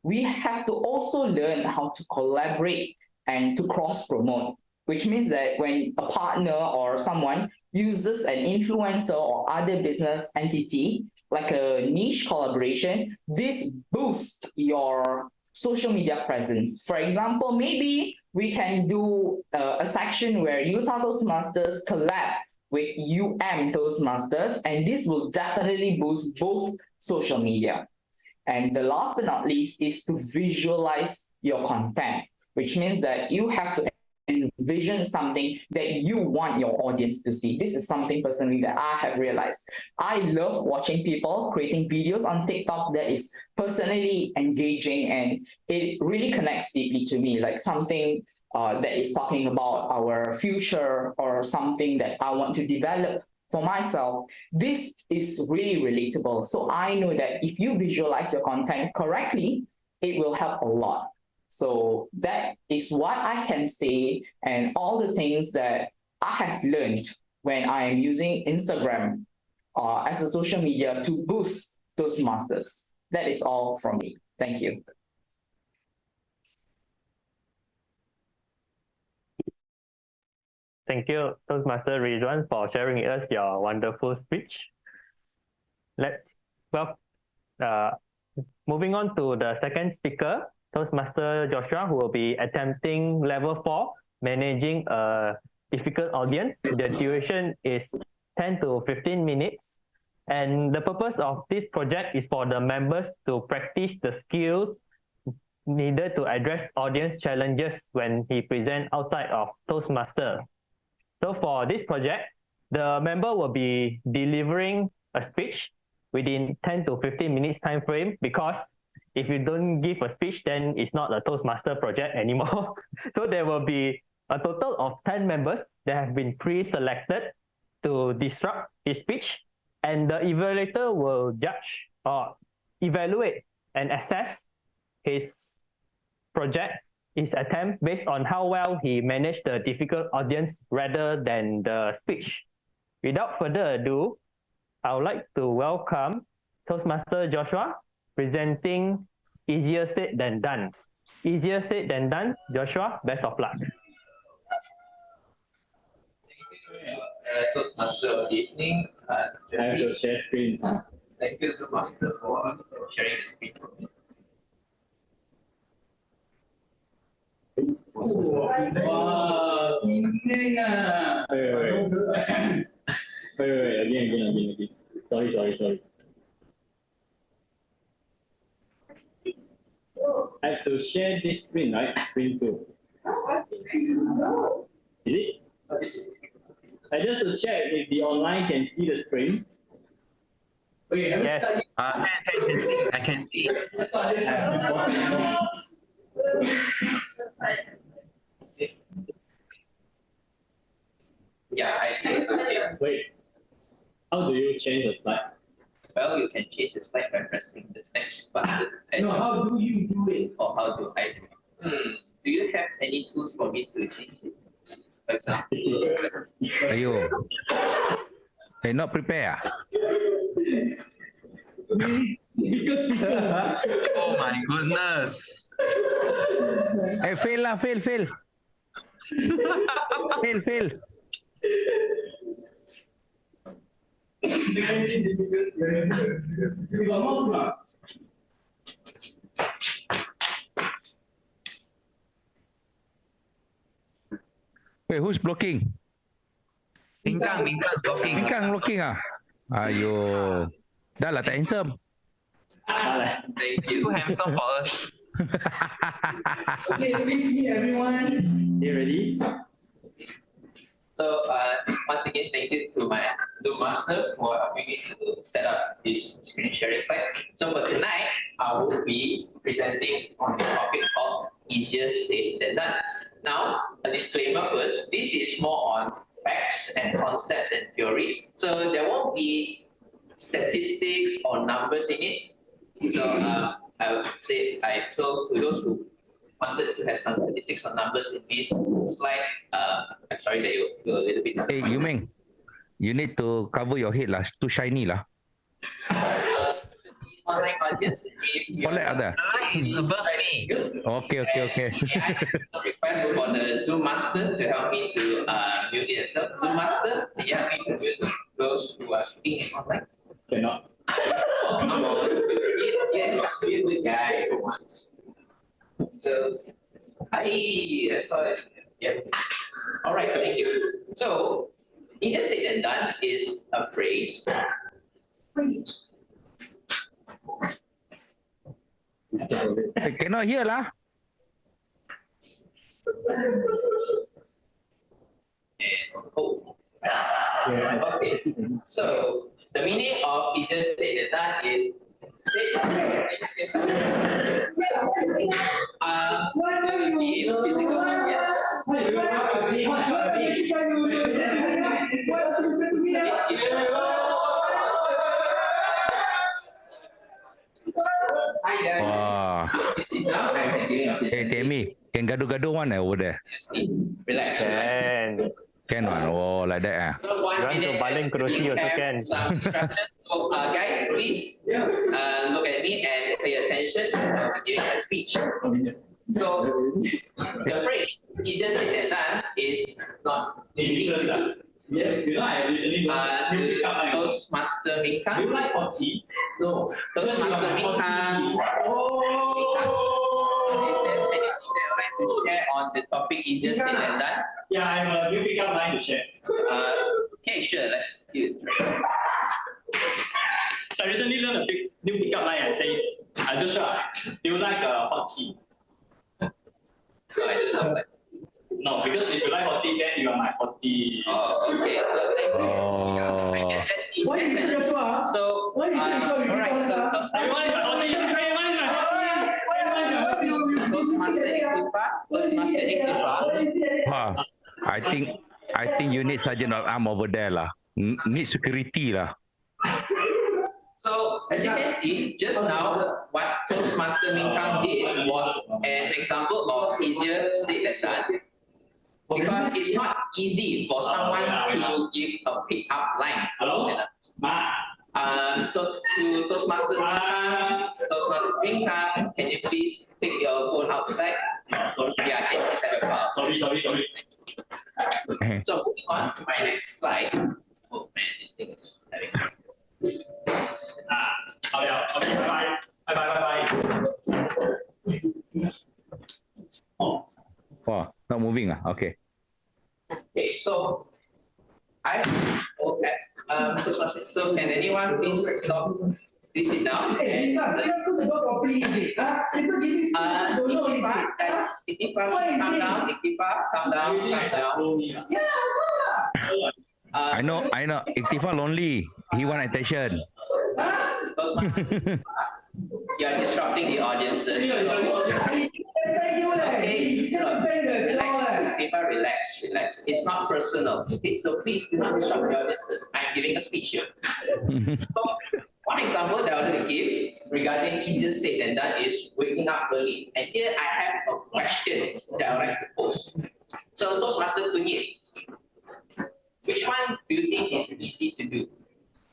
Speaker 12: We have to also learn how to collaborate and to cross-promote, which means that when a partner or someone uses an influencer or other business entity, like a niche collaboration, this boosts your social media presence. For example, maybe we can do a section where Utah Toastmasters collab with Toastmasters, and this will definitely boost both social media. And the last but not least is to visualize your content, which means that you have to envision something that you want your audience to see. This is something personally that I have realized. I love watching people creating videos on TikTok that is personally engaging and it really connects deeply to me, like something that is talking about our future or something that I want to develop for myself. This is really relatable. So I know that if you visualize your content correctly, it will help a lot. So that is what I can say and all the things that I have learned when I am using Instagram as a social media to boost Toastmasters. That is all from me. Thank you.
Speaker 2: Thank you, Toastmaster Ridwan, for sharing with us your wonderful speech. Moving on to the second speaker, Toastmaster Joshua, who will be attempting level 4, managing a difficult audience. The duration is 10 to 15 minutes. And the purpose of this project is for the members to practice the skills needed to address audience challenges when he presents outside of Toastmaster. So for this project, the member will be delivering a speech within 10 to 15 minutes time frame, because if you don't give a speech, then it's not a Toastmaster project anymore. So there will be a total of 10 members that have been pre-selected to disrupt his speech, and the evaluator will judge or evaluate and assess his project, his attempt, based on how well he managed the difficult audience rather than the speech. Without further ado, I would like to welcome Toastmaster Joshua, presenting Easier Said Than Done. Easier said than done. Joshua, best of luck.
Speaker 13: Toastmaster of the evening.
Speaker 5: Jefri.
Speaker 13: Thank you, Toastmaster, for sharing the speech with me.
Speaker 7: Wow, evening ah.
Speaker 5: Wait, again. Sorry.
Speaker 11: I have to share this screen, right? Screen 2. Is it? I just to check if the online can see the screen.
Speaker 7: Okay, have you
Speaker 2: Yes.
Speaker 7: studied?
Speaker 3: I can see.
Speaker 13: Yeah, I think it's okay.
Speaker 11: Wait. How do you change the slide?
Speaker 13: Well, you can change the slide by pressing the next button.
Speaker 7: No, how do you do it?
Speaker 13: Or how do I do it? Do you have any tools for me to change it? For example,
Speaker 8: Ayo. Hey, not prepare.
Speaker 7: Because
Speaker 3: Oh my goodness.
Speaker 8: Hey, fail lah, fail. fail.
Speaker 7: you got mouse now.
Speaker 8: Wait, who's blocking?
Speaker 3: Kang's blocking.
Speaker 8: Kang blocking ah? Ayo. Dah lah, tak handsome.
Speaker 13: thank you.
Speaker 3: Too handsome for us.
Speaker 7: Okay, please meet everyone.
Speaker 11: You ready?
Speaker 13: So once again, thank you to my Zoom master for helping me to set up this screen sharing slide. So for tonight, I will be presenting on the topic called easier said than done. Now, a disclaimer first, this is more on facts and concepts and theories. So there won't be statistics or numbers in it. So I would say, so to those who wanted to have some statistics or numbers in this slide, I'm sorry that you're a little bit
Speaker 8: Hey,
Speaker 13: disappointed.
Speaker 8: Meng, you need to cover your head lah. Too shiny lah.
Speaker 13: Online audience, if you
Speaker 8: Boleh ada.
Speaker 3: The light is above me.
Speaker 8: Okay.
Speaker 13: I have a request for the Zoom master to help me to mute it as well. Zoom master, can you help me to mute those who are speaking online?
Speaker 11: Cannot.
Speaker 13: Oh, come on. Be a good guy for once. So, I saw it. Yeah. All right, thank you. So, easier said than done is a phrase.
Speaker 8: I cannot hear lah.
Speaker 13: Okay, so the meaning of easier said than done is physical
Speaker 8: Wah. Hey, Tammy, can gaduh-gaduh one over there?
Speaker 13: Relax.
Speaker 8: Can one? Oh, like that ah.
Speaker 13: So 1
Speaker 2: Run to
Speaker 13: minute,
Speaker 2: baling kerusi
Speaker 13: you
Speaker 2: also
Speaker 13: have
Speaker 2: can.
Speaker 13: some instructions. So, guys, please look at me and pay attention. So, I'm giving a speech. So, the phrase easier said than done is not easy to do.
Speaker 11: Yes, you know, I recently
Speaker 13: To Toastmaster Ming.
Speaker 11: Do you like hot tea? No.
Speaker 13: Toastmaster Ming. Is there anything that you'd like to share on the topic easier said than done?
Speaker 11: Yeah, I have a new pickup line to share.
Speaker 13: Okay, sure, let's do it.
Speaker 11: So I recently learned a new pickup line. I say, Joshua, do you like hot tea?
Speaker 13: No, I don't know. But...
Speaker 11: No, because if you like hot tea, then you are my hot tea.
Speaker 13: Oh, okay, so thank you. Yeah, I guess that's it.
Speaker 7: Why is it Joshua?
Speaker 13: So,
Speaker 7: Why is it Joshua?
Speaker 13: alright, so
Speaker 11: Everyone is my hot tea. Everyone is my hot tea.
Speaker 13: Toastmaster Ikhtifar.
Speaker 8: Wah, I think you need sergeant of arm over there lah. Need security lah.
Speaker 13: So, as you can see, just now, what Toastmaster Ming Kang did was an example of easier said than done. Because it's not easy for someone to give a pick-up line.
Speaker 11: Hello?
Speaker 13: To Toastmaster Ming Kang, can you please take your phone outside?
Speaker 11: Sorry.
Speaker 13: Yeah, can you please have your phone outside?
Speaker 11: Sorry.
Speaker 13: So moving on to my next slide. Oh man, this thing is having.
Speaker 11: Okay, bye. Oh.
Speaker 8: Wah, not moving ah. Okay.
Speaker 13: Okay, so so can anyone please stop Please sit down. And
Speaker 7: Iktifar,
Speaker 13: listen.
Speaker 7: kenapa sebut properly is it? People giving speech, don't know is
Speaker 13: Iktifar,
Speaker 7: it?
Speaker 13: Iktifar, calm down. Iktifar, calm down, calm down.
Speaker 7: Yeah, of course lah.
Speaker 8: I know. Iktifar lonely. He want attention.
Speaker 13: Toastmasters, you are disrupting the audiences. Okay, relax, Iktifar, relax. It's not personal. Okay, so please do not disrupt the audiences. I'm giving a speech here. So, one example that I wanted to give regarding easier said than done is waking up early. And here I have a question that I would like to pose. So, Toastmaster Koon, which one do you think is easy to do?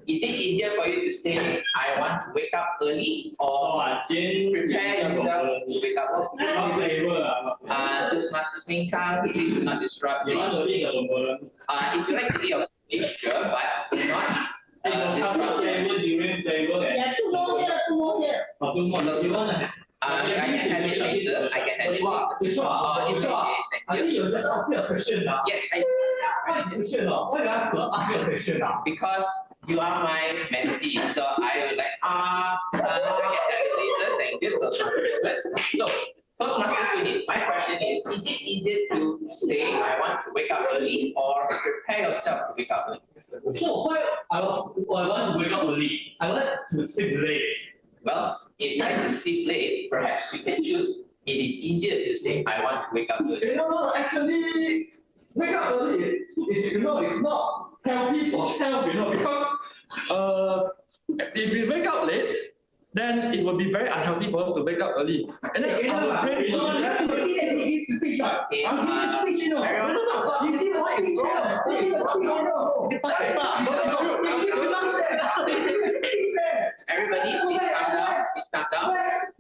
Speaker 13: Is it easier for you to say, I want to wake up early, or prepare yourself to wake up early? Toastmasters Ming, Kang, please do not disrupt. If you like to eat your fish, sure, but do not disrupt.
Speaker 1: Yeah, two more here.
Speaker 13: I can have it later. I can have it later. It's okay.
Speaker 5: I think you just ask me a question now.
Speaker 13: Yes,
Speaker 5: Why is question now? Why you ask me a question now?
Speaker 13: because you are my mentee, so I will like I can have it later. Thank you, Toastmasters. So, Toastmasters Koon, my question is it easier to say I want to wake up early or prepare yourself to wake up early?
Speaker 5: So why I want to wake up early? I like to sleep late.
Speaker 13: Well, if you like to sleep late, perhaps you can choose it is easier to say I want to wake up early.
Speaker 5: No, actually, wake up early is it's not healthy for health, because if we wake up late, then it will be very unhealthy for us to wake up early. And then our brain
Speaker 7: You see that he gives speech, right? I'm giving speech, you know.
Speaker 5: No, you see what is wrong.
Speaker 13: Everybody, please calm down. Please calm down.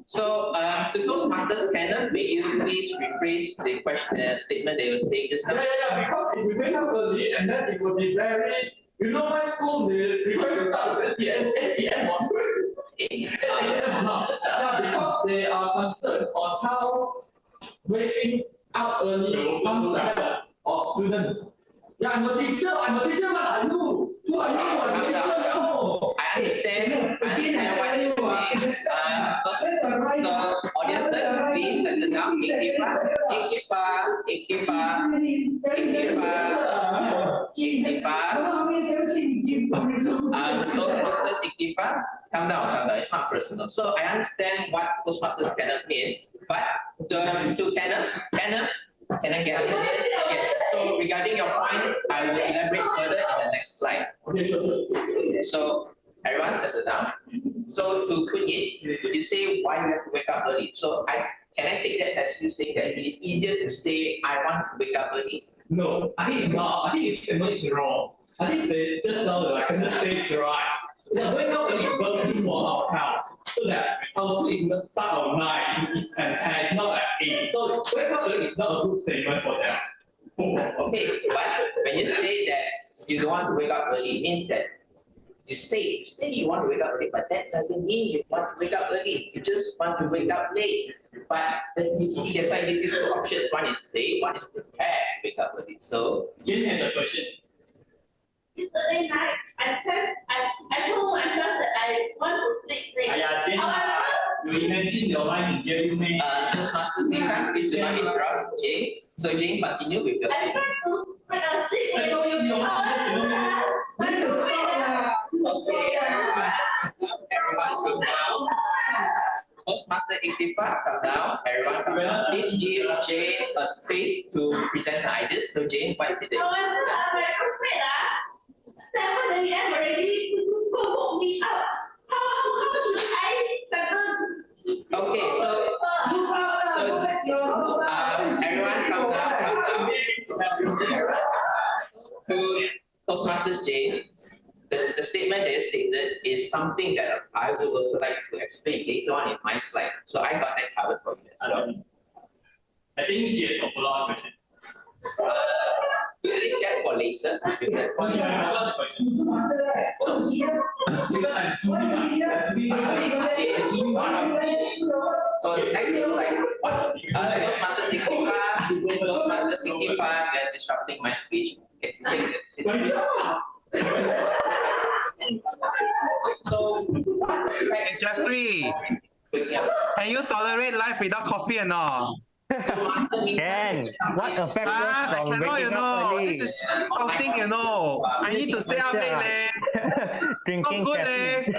Speaker 13: So, to Toastmasters, Kenneth, may you please rephrase the question, statement that you were saying just now?
Speaker 5: Yeah, because if we wake up early, and then it will be very, my school, they require to start at 8 p.m. Because they are concerned on how waking up early comes together of students. Yeah, I'm a teacher, what are you? Who are you? I'm a teacher, no.
Speaker 13: I understand what you're saying. So, audiences, please settle down. Toastmasters, Iktifar, calm down. It's not personal. So, I understand what Toastmasters Kenneth mean, but to Kenneth, can I get a question? Yes. So regarding your points, I will elaborate further in the next slide.
Speaker 5: Okay, sure.
Speaker 13: So everyone settle down. So to Koon, you say why you have to wake up early. So can I take that as you saying that it is easier to say I want to wake up early?
Speaker 5: No, I think it's not. I think it's wrong. I think they just now I can just say it's right. The wake up early is good for our health. So that our school is not start at 9 and it's not at 8. So wake up early is not a good statement for them.
Speaker 13: Okay, but when you say that you don't want to wake up early, it means that you say you want to wake up early, but that doesn't mean you want to wake up early. You just want to wake up late. But you see, that's why I give you two options. One is say, one is prepare to wake up early. So
Speaker 5: Jane has a question.
Speaker 1: Yesterday night, I told myself that I want to sleep late.
Speaker 5: Jane, you imagine your mind in hearing me.
Speaker 13: Toastmaster Ikram, please do not interrupt Jane. So Jane, continue with your
Speaker 1: I
Speaker 13: statement.
Speaker 1: tried to make a sleep
Speaker 5: I
Speaker 1: late.
Speaker 5: told you your mind.
Speaker 13: Okay, everyone calm down. Toastmaster Ikhtifar, calm down. Everyone calm down. Please give Jane a space to present her ideas. So Jane, what is it that you
Speaker 1: However, my husband 7 a.m. already woke me up. How should I settle?
Speaker 13: Okay, so everyone calm down. To Toastmasters Jane, the statement that is stated is something that I would also like to explain later on in my slide. So I got that covered for you.
Speaker 5: I think she has a follow-up question.
Speaker 13: We'll leave that for later.
Speaker 5: Okay, I got the question. Because I'm
Speaker 13: This is one of the. So next is like what? Toastmasters Iktifar, they're disrupting my speech. Okay, take it. So
Speaker 3: Hey, Jeffrey, can you tolerate life without coffee or not?
Speaker 2: Can. What affects us
Speaker 3: I
Speaker 2: from
Speaker 3: cannot,
Speaker 2: waking up early?
Speaker 3: This is something, I need to stay up late, leh.
Speaker 2: Drinking
Speaker 3: good,
Speaker 2: caffeine.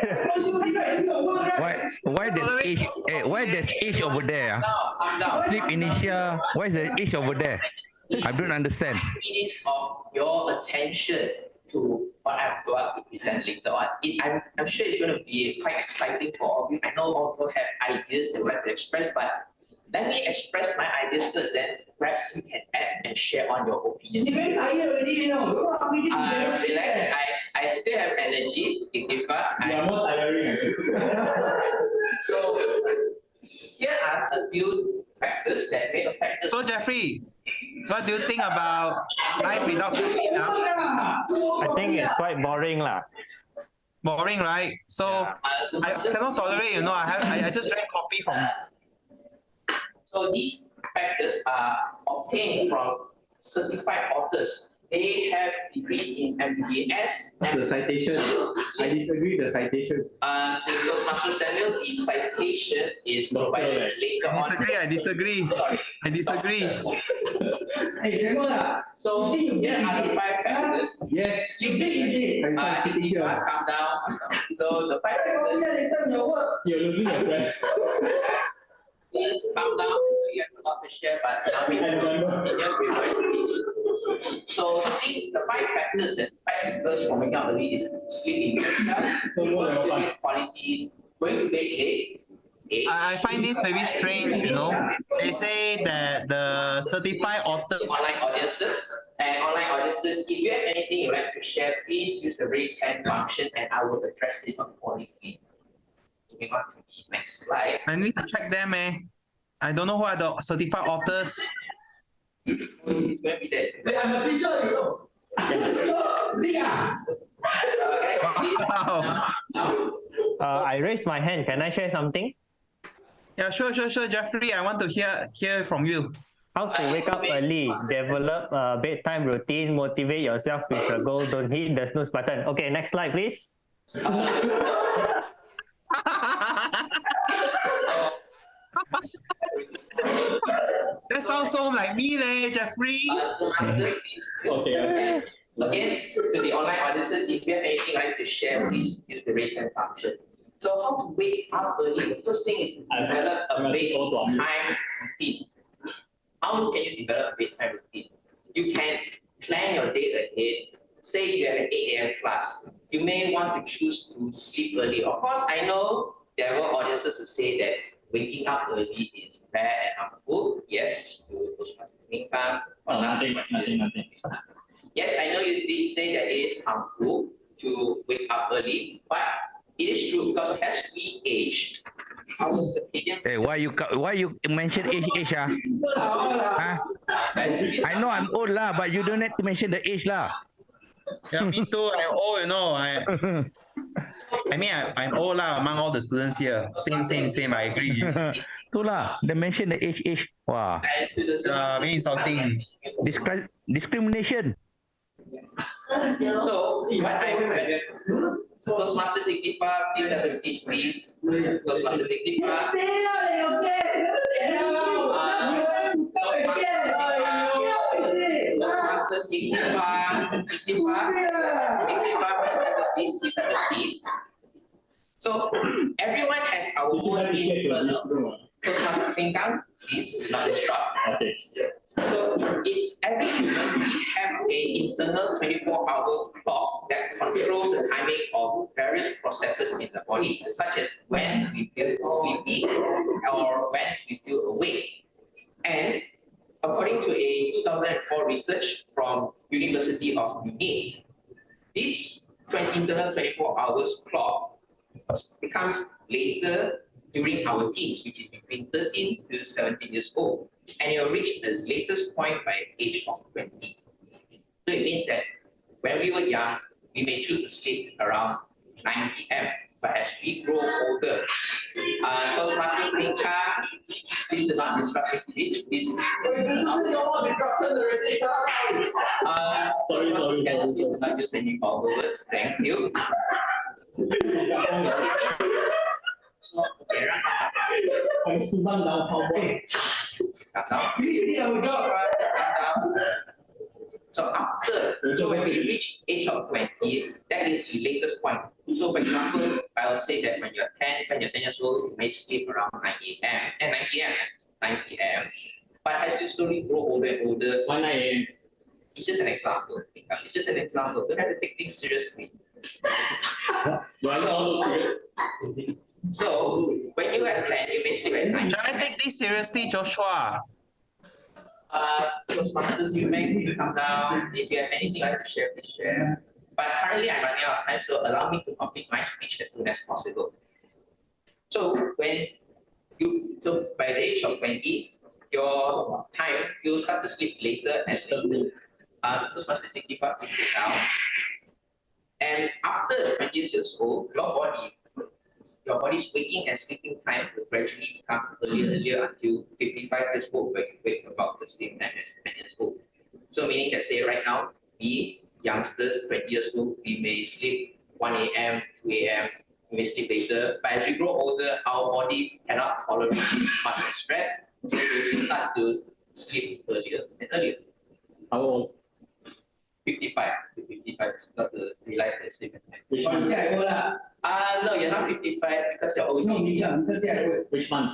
Speaker 8: Why there's age? Why there's age over there? Sleep inertia. Why is there age over there? I don't understand.
Speaker 13: Minutes of your attention to what I'm about to present later on. I'm sure it's going to be quite exciting for all of you. I know all of you have ideas they would like to express, but let me express my ideas first, then perhaps you can add and share on your opinions.
Speaker 7: You're very tired already,
Speaker 13: Relax, I still have energy, Ikhtifar.
Speaker 7: You are more tiring.
Speaker 13: So, here are a few factors that may affect us.
Speaker 3: So, Jeffrey, what do you think about life without coffee?
Speaker 2: I think it's quite boring lah.
Speaker 3: Boring, right? So, I cannot tolerate, I just drank coffee from...
Speaker 13: So these factors are obtained from certified authors. They have degrees in MBBS.
Speaker 5: What's the citation? I disagree the citation.
Speaker 13: To Toastmaster Samuel, the citation is provided later on.
Speaker 3: I disagree.
Speaker 7: Hey, Samuel.
Speaker 13: So here are the 5 factors.
Speaker 7: Yes.
Speaker 13: Calm down. So the 5 factors.
Speaker 7: You're losing your breath.
Speaker 13: Please calm down. You have a lot to share, but now we So the 5 factors that affect us from waking up early is sleeping, sleeping quality, going to bed late.
Speaker 3: I find this very strange, They say that the certified author...
Speaker 13: Online audiences. And online audiences, if you have anything you'd like to share, please use the raise hand function and I will address it accordingly. Moving on to the next slide.
Speaker 3: I need to check them, I don't know who are the certified authors.
Speaker 13: It's going to be there.
Speaker 7: Hey, I'm a teacher,
Speaker 2: I raised my hand. Can I share something?
Speaker 3: Yeah, sure, Jeffrey. I want to hear from you.
Speaker 2: How to wake up early, develop a bedtime routine, motivate yourself with a goal, don't hit the snooze button. Okay, next slide, please.
Speaker 3: That sounds so like me, Jeffrey.
Speaker 13: Okay. Again, to the online audiences, if you have anything you'd like to share, please use the raise hand function. So how to wake up early? The first thing is to develop a bedtime routine. How can you develop a bedtime routine? You can plan your day ahead. Say you have an 8 a.m. class. You may want to choose to sleep early. Of course, I know there were audiences who say that waking up early is bad and harmful. Yes, to Toastmaster Ming. Nothing. Yes, I know you did say that it is harmful to wake up early, but it is true because as we age, our circadian...
Speaker 8: Hey, why you mention age? I know I'm old lah, but you don't have to mention the age lah.
Speaker 3: Yeah, me too. I'm old, I mean, I'm old lah among all the students here. Same. I agree.
Speaker 8: Tu lah, they mention the age. Wow.
Speaker 3: Very insulting.
Speaker 8: Discrimination.
Speaker 13: So, what I recommend, Toastmaster Ikhtifar, please have a seat, please. Toastmaster Ikhtifar. Toastmaster Ikhtifar, please have a seat. So, everyone has our own internal. Toastmaster Kang, please do not disrupt.
Speaker 5: Okay.
Speaker 13: So in every human, we have an internal 24-hour clock that controls the timing of various processes in the body, such as when we feel sleepy or when we feel awake. And according to a 2004 research from University of Munich, this internal 24 hours clock becomes later during our teens, which is between 13 to 17 years old. And you'll reach the latest point by age of 20. So it means that when we were young, we may choose to sleep around 9 p.m. But as we grow older, Toastmasters Ninka, please do not disrupt this speech. Please do not please do not use any vulgar words. Thank you. So okay, run down. Usually our job, right? Come down. So when we reach age of 20, that is the latest point. So for example, I will say that when you're 10 years old, you may sleep around 9 a.m. and 9 p.m. But as you slowly grow older and older,
Speaker 11: 9 a.m.
Speaker 13: it's just an example. It's just an example. Don't have to take things seriously.
Speaker 11: Do I not serious?
Speaker 13: So when you are 10, you may sleep at 9.
Speaker 3: Try to take this seriously, Joshua.
Speaker 13: Those masters, you may please come down. If you have anything you'd like to share, please share. But currently I'm running out of time, so allow me to complete my speech as soon as possible. So by the age of 20, your time, you'll start to sleep later and later. Those masters Ikhtifar is down. And after 20 years old, your body's waking and sleeping time will gradually become earlier until 55 years old, where you wake about the same time as 10 years old. So meaning that say right now, we youngsters, 20 years old, we may sleep 1 a.m., 2 a.m., we may sleep later. But as we grow older, our body cannot tolerate this much stress, so we start to sleep earlier and earlier.
Speaker 11: How old?
Speaker 13: 55 to 55, start to realize that sleep at 10.
Speaker 11: Which month?
Speaker 13: No, you're not 55 because you're always sleeping.
Speaker 11: Which month?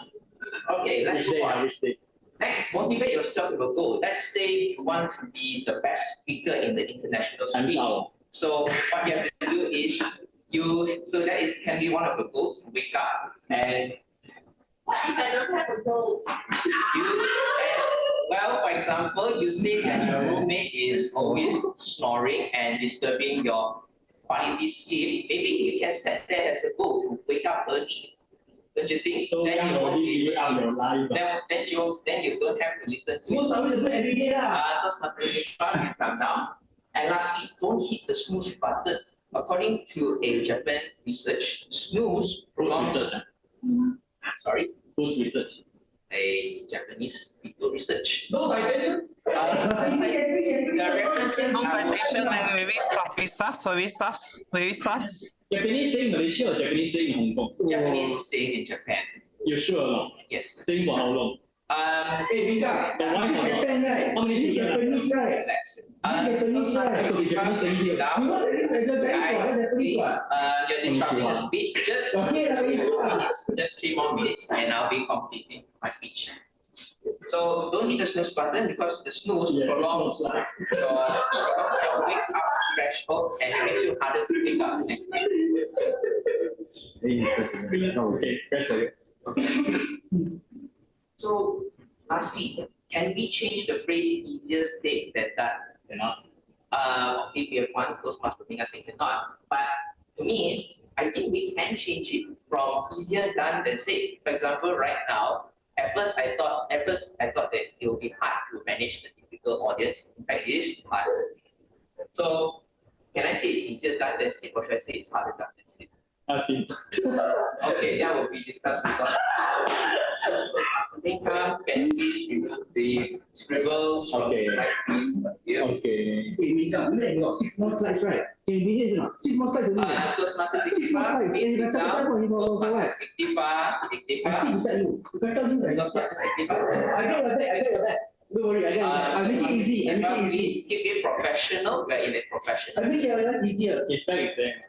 Speaker 13: Okay, let's go on.
Speaker 11: Which day?
Speaker 13: Next, motivate yourself with a goal. Let's say you want to be the best speaker in the international speech. So what you have to do is can be one of the goals. Wake up and
Speaker 1: What if I don't have a goal?
Speaker 13: Well, for example, you say that your roommate is always snoring and disturbing your quality sleep. Maybe you can set that as a goal to wake up early. Don't you think?
Speaker 11: So
Speaker 13: then you won't be
Speaker 11: your life.
Speaker 13: then you don't have to listen to
Speaker 7: Most of it every day
Speaker 13: those must come down. And lastly, don't hit the snooze button. According to a Japan research, snooze prolongs. Sorry?
Speaker 11: Whose research?
Speaker 13: A Japanese people research.
Speaker 11: No citation?
Speaker 13: The references
Speaker 3: No
Speaker 13: are
Speaker 3: citation and maybe sus.
Speaker 11: Japanese stay in Malaysia or Japanese stay in Hong Kong?
Speaker 13: Japanese staying in Japan.
Speaker 11: You sure or not?
Speaker 13: Yes.
Speaker 11: Staying for how long?
Speaker 7: Hey, Vika, Japan, right?
Speaker 11: How many
Speaker 7: Japanese, right?
Speaker 13: Japanese, right?
Speaker 7: You know there is
Speaker 13: Guys, please,
Speaker 7: Japanese,
Speaker 13: you're disrupting the speech. Just 3 more minutes, and I'll be completing my speech. So don't hit the snooze button because the snooze prolongs your wake up threshold and it makes you harder to wake up the next day.
Speaker 11: Okay, press it.
Speaker 13: Okay. So lastly, can we change the phrase easier said than done?
Speaker 11: Cannot.
Speaker 13: If we have one Toastmaster thing, I say cannot. But to me, I think we can change it from easier done than said. For example, right now, at first I thought that it would be hard to manage the difficult audience. In fact, it is hard. So can I say it's easier done than said, or should I say it's harder done than said? Okay, that will be discussed because Ikram, can you please remove the scribbles from the slides, please? Yeah.
Speaker 11: Okay.
Speaker 7: We got 6 more slides, right? Can you behave or not? 6 more slides only.
Speaker 13: Toastmaster
Speaker 7: Ikhtifar,
Speaker 13: please sit down. Toastmaster Ikhtifar.
Speaker 7: I see inside you. You can tell him right?
Speaker 13: Toastmaster Ikhtifar.
Speaker 7: I got your back. Don't worry, I got your back. I'll make it easy.
Speaker 13: Please keep it professional. We're in a professional.
Speaker 7: I'll make your life easier.
Speaker 11: It's there.
Speaker 7: There.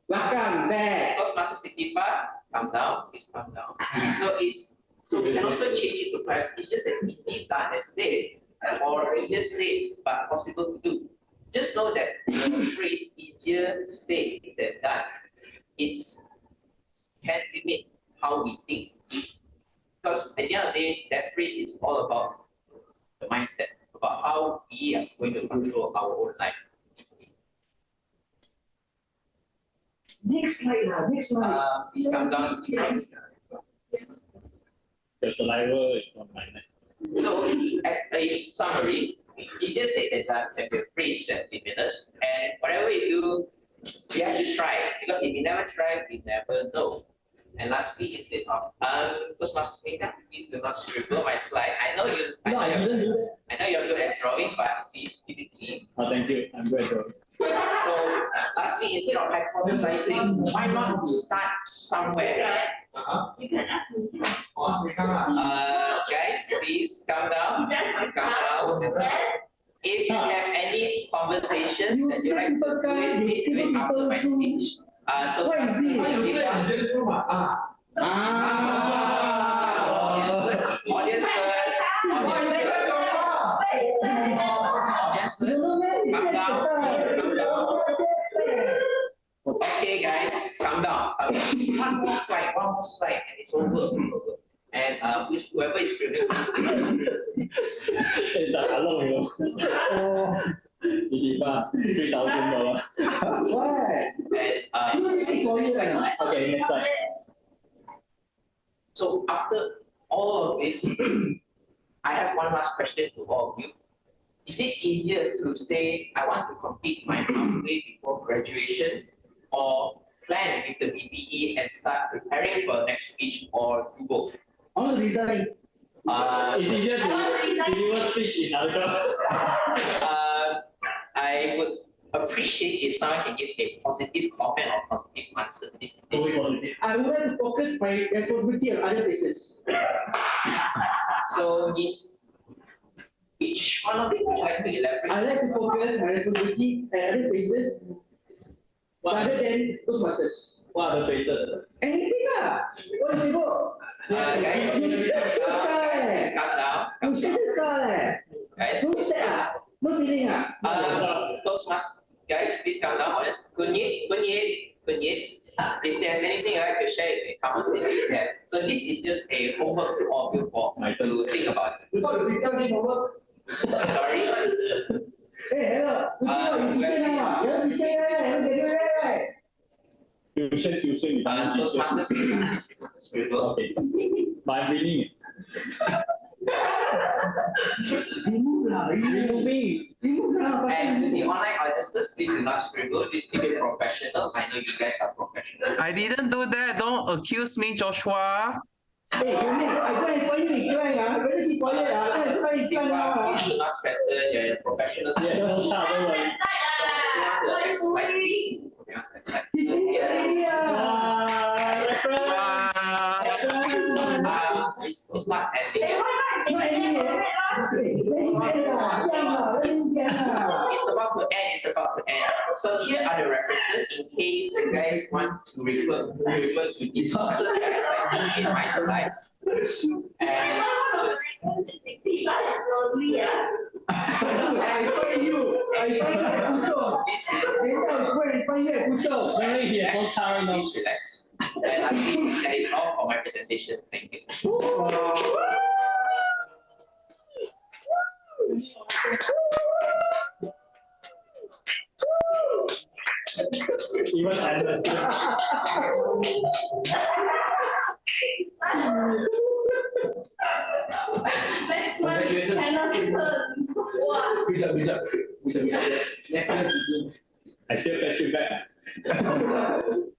Speaker 7: Belakang, there.
Speaker 13: Toastmaster Ikhtifar, calm down. Please calm down. So we can also change it to perhaps it's just as easy done as said, or easier said but possible to do. Just know that the phrase easier said than done, can limit how we think. Because at the end of the day, that phrase is all about the mindset, about how we are going to control our own life.
Speaker 7: Next slide, next slide.
Speaker 13: Please come down.
Speaker 11: The saliva is on my neck.
Speaker 13: So, as a summary, easier said than done can be a phrase that limits us. And whatever we do, we have to try. Because if we never try, we never know. And lastly, instead of Toastmaster Sneaker, please do not scribble my slide. I know you're good at drawing, but please keep it clean.
Speaker 11: Oh, thank you. I'm good at drawing.
Speaker 13: So lastly, instead of hypothesizing, why not start somewhere?
Speaker 1: You can ask me.
Speaker 13: Guys, please calm down. Calm down. If you have any conversations that you like to do, please do it after my speech. Toastmasters, audiences, calm down. Okay, guys, calm down. One more slide, and it's over. And whoever is scribbling,
Speaker 5: It's like how long you know? $3,000.
Speaker 7: Why?
Speaker 13: and
Speaker 5: Okay, next slide.
Speaker 13: so after all of this, I have one last question to all of you. Is it easier to say I want to complete my pathway before graduation, or plan with the BPE and start preparing for the next speech, or do both?
Speaker 7: I want to resign.
Speaker 5: It's easier to deliver speech in other
Speaker 13: I would appreciate if someone can give a positive comment or positive answer to this.
Speaker 7: I would like to focus my responsibility on other places.
Speaker 13: So it's which one of you would like to elaborate?
Speaker 7: I like to focus my responsibility at other places rather than Toastmasters.
Speaker 5: What other places?
Speaker 7: Anything lah. What you go?
Speaker 13: Guys,
Speaker 7: You
Speaker 13: calm down.
Speaker 7: You set the car leh.
Speaker 13: Guys,
Speaker 7: No set ah. No feeling ah.
Speaker 13: Toastmasters, guys, please calm down. Honest. Kun Yeat. If there's anything you'd like to share, come on stage. You can. So this is just a homework to all of you to think about.
Speaker 7: You got the picture me homework.
Speaker 13: Sorry.
Speaker 7: Hey, hello. You teacher now ah. You teacher right? You graduate right?
Speaker 5: Tuition.
Speaker 13: Toastmasters,
Speaker 5: Okay. But I'm reading it.
Speaker 7: Remove lah. Remove lah.
Speaker 13: And the online audiences, please do not scribble. Please keep it professional. I know you guys are professionals.
Speaker 3: I didn't do that. Don't accuse me, Joshua.
Speaker 7: Hey, I go and find you Ikram ah. Whether keep quiet ah. I go find Ikram now ah.
Speaker 13: Please do not threaten. You're professionals.
Speaker 5: Yeah, don't worry.
Speaker 13: Next slide, please. It's not ending. It's about to end. So here are the references in case you guys want to refer to the sources that I cited in my slides. And
Speaker 7: I find you.
Speaker 13: Please relax. And I think that is all for my presentation. Thank you.
Speaker 5: Even understand.
Speaker 1: Next one, Kenneth.
Speaker 7: Good job.
Speaker 5: Next one. I still fetch you back.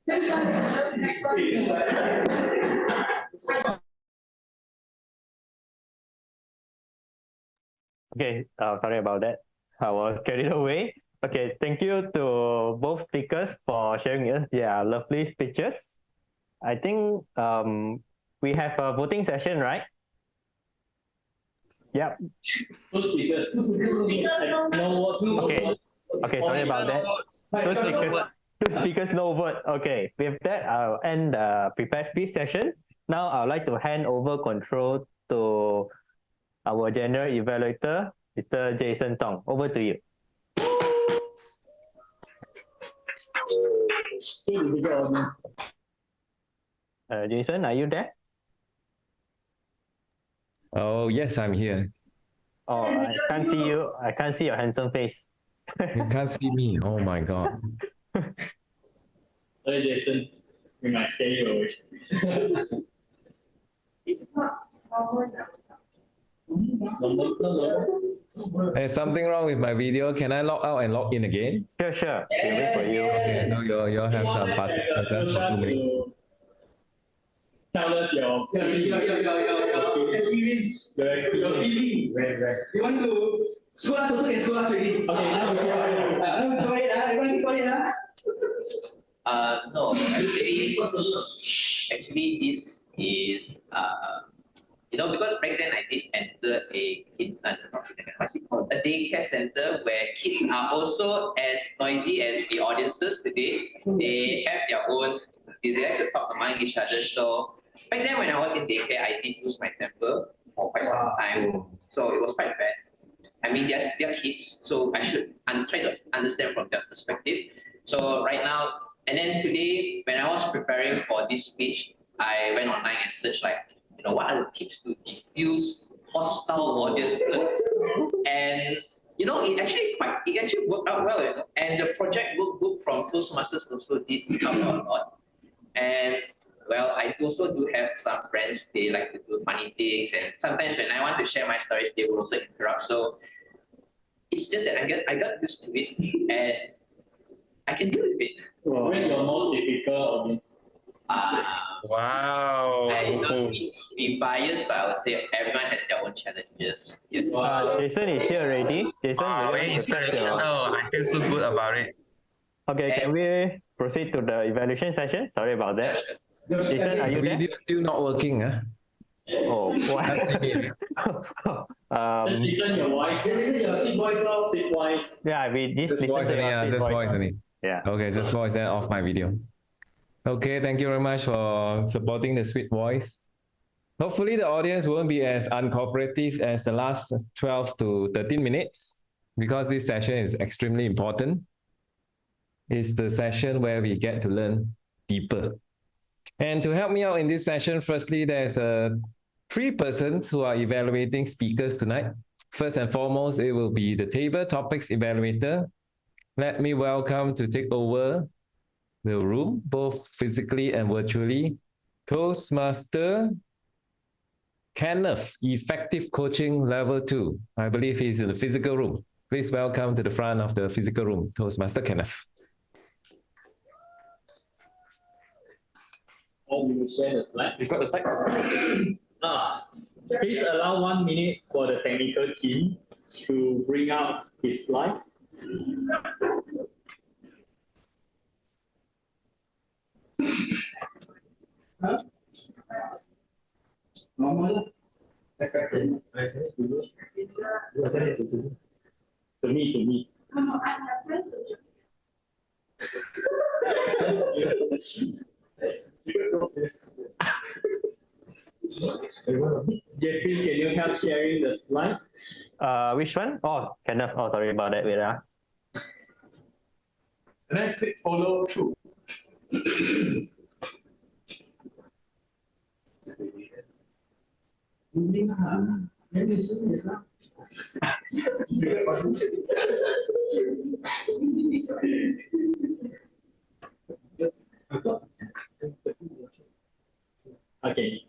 Speaker 1: Next one.
Speaker 2: Okay, sorry about that. I was carried away. Okay, thank you to both speakers for sharing with us their lovely speeches. I think we have a voting session, right? Yep.
Speaker 5: Two speakers. No votes.
Speaker 2: Okay, sorry about that. Two speakers, no vote. Okay, with that, I'll end the prepared speech session. Now, I'd like to hand over control to our general evaluator, Mr. Jason Tong. Over to you. Jason, are you there?
Speaker 6: Oh, yes, I'm here.
Speaker 2: Oh, I can't see you. I can't see your handsome face.
Speaker 6: You can't see me. Oh my God.
Speaker 5: Sorry, Jason. We might scare you away.
Speaker 1: This is not forward.
Speaker 6: There's something wrong with my video. Can I log out and log in again?
Speaker 2: Sure. We'll wait for you.
Speaker 6: Okay, no, you all have some part for 2 minutes.
Speaker 11: tell us your
Speaker 7: experience. Your feeling.
Speaker 11: Right.
Speaker 7: You want to school us also can school us already. Okay, now we go ahead. Everyone go ahead.
Speaker 13: No, actually this is because back then I did enter a daycare center where kids are also as noisy as the audiences today. They have their own, they like to talk among each other. So back then when I was in daycare, I did lose my temper for quite some time. So it was quite bad. I mean, they're kids, so I should try to understand from their perspective. So right now, and then today, when I was preparing for this speech, I went online and searched what are the tips to diffuse hostile audiences? And it actually worked out well. And the project workbook from Toastmasters also did help out a lot. And well, I also do have some friends, they like to do funny things, and sometimes when I want to share my stories, they will also interrupt. So it's just that I got used to it, and I can deal with it.
Speaker 11: When your most difficult audience?
Speaker 3: Wow.
Speaker 13: I don't mean to be biased, but I would say everyone has their own challenges. Yes.
Speaker 2: Jason is here already. Jason,
Speaker 3: Wow, very inspirational. I feel so good about it.
Speaker 2: Okay, can we proceed to the evaluation session? Sorry about that. Jason, are you there?
Speaker 6: Video still not working, huh?
Speaker 2: Oh, what?
Speaker 11: Listen your voice.
Speaker 7: Listen your sweet voice now.
Speaker 11: Sweet voice.
Speaker 2: Yeah, we
Speaker 6: Just voice only, just voice only.
Speaker 2: Yeah.
Speaker 6: Okay, just voice, then off my video. Okay, thank you very much for supporting the sweet voice. Hopefully the audience won't be as uncooperative as the last 12 to 13 minutes, because this session is extremely important. It's the session where we get to learn deeper. And to help me out in this session, firstly, there's 3 persons who are evaluating speakers tonight. First and foremost, it will be the table topics evaluator. Let me welcome to take over the room, both physically and virtually, Toastmaster Kenneth, Effective Coaching Level 2. I believe he's in the physical room. Please welcome to the front of the physical room, Toastmaster Kenneth.
Speaker 11: Oh, you will share the slide. You got the slides? Please allow 1 minute for the technical team to bring out his slides.
Speaker 7: Normal.
Speaker 11: To me. Jeffrey, can you help sharing the slide?
Speaker 2: Which one? Oh, Kenneth. Oh, sorry about that. Wait,
Speaker 11: And then click follow through. Okay.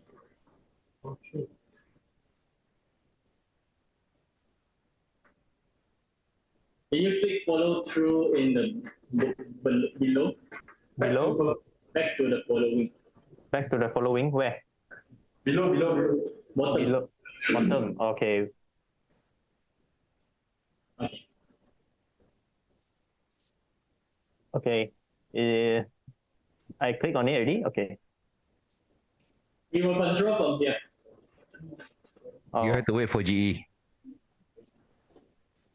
Speaker 11: Can you click follow through in the below?
Speaker 2: Below?
Speaker 11: Back to the following.
Speaker 2: Back to the following. Where?
Speaker 11: Below. Bottom.
Speaker 2: Below. Bottom. Okay. Okay. I click on it already. Okay.
Speaker 11: We will control from here.
Speaker 8: You have to wait for GE.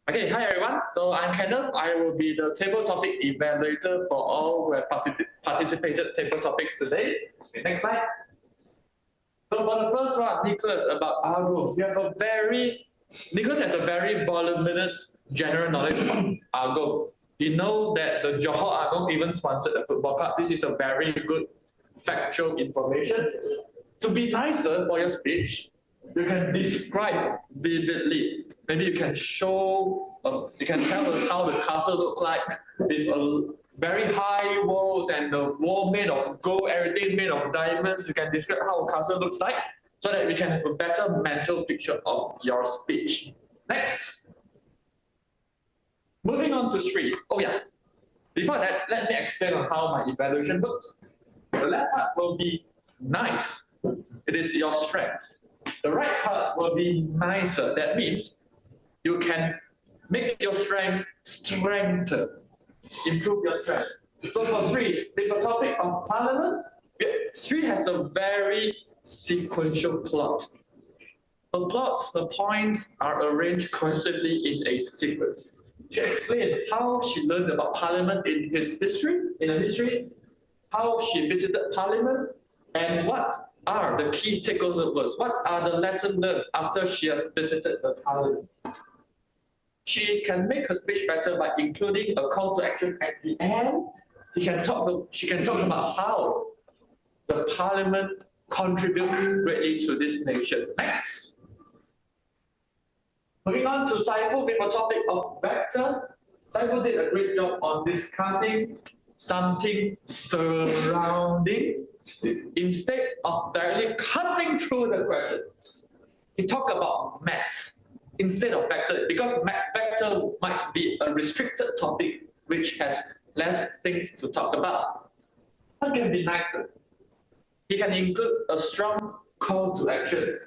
Speaker 11: Okay, hi everyone. So I'm Kenneth. I will be the table topic evaluator for all who have participated table topics today. Okay, next slide. So for the first one, Nicholas, about Agong. Nicholas has a very voluminous general knowledge about Agong. He knows that the Johor Agong even sponsored the football club. This is a very good factual information. To be nicer for your speech, you can describe vividly. Maybe you can show, you can tell us how the castle looked like with a very high walls and the wall made of gold, everything made of diamonds. You can describe how a castle looks like so that we can have a better mental picture of your speech. Next. Moving on to Sri. Oh yeah. Before that, let me explain on how my evaluation looks. The left part will be nice.
Speaker 14: it is your strength. The right part will be nicer. That means you can make your strength strengthen, improve your strength. So for 3, with a topic of parliament, 3 has a very sequential plot. Her plots, her points are arranged cohesively in a sequence. She explained how she learned about parliament in the history, how she visited parliament, and what are the key takeaways, what are the lessons learned after she has visited the parliament. She can make her speech better by including a call to action at the end. She can talk about how the parliament contribute greatly to this nation. Next. Moving on to Saiful with a topic of vector. Saiful did a great job on discussing something surrounding instead of directly cutting through the question. He talked about maths instead of vector, because vector might be a restricted topic which has less things to talk about. What can be nicer? He can include a strong call to action.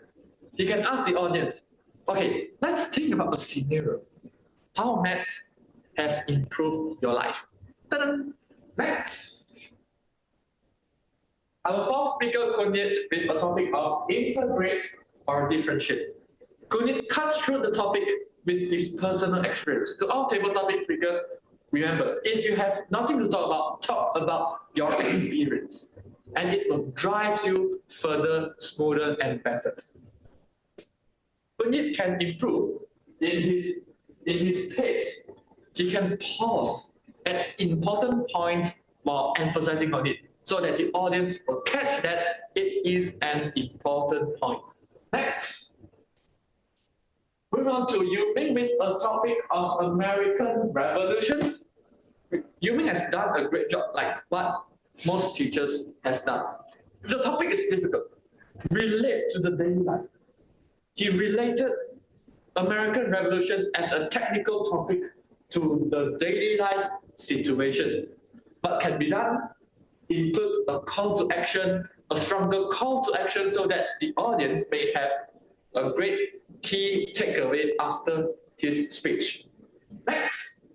Speaker 14: He can ask the audience, okay, let's think about a scenario. How maths has improved your life. Ta-da! Next. Our 4th speaker, Koon, with a topic of integrate or differentiate. Koon cuts through the topic with his personal experience. To all table topic speakers, remember, if you have nothing to talk about your experience, and it will drive you further, smoother, and better. Koon can improve in his pace. He can pause at important points while emphasizing on it, so that the audience will catch that it is an important point. Next. Moving on to Meng with a topic of American Revolution. Meng has done a great job, like what most teachers has done. If the topic is difficult, relate to the daily life. He related American Revolution as a technical topic to the daily life situation. What can be done? Include a call to action, a stronger call to action, so that the audience may have a great key takeaway after his speech. Next.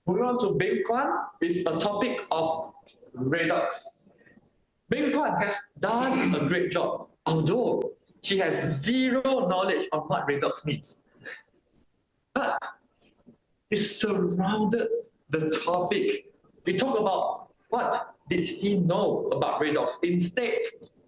Speaker 14: Moving on to Beng with a topic of Redox. Beng has done a great job, although he has zero knowledge of what Redox means. But he surrounded the topic. We talk about what did he know about Redox instead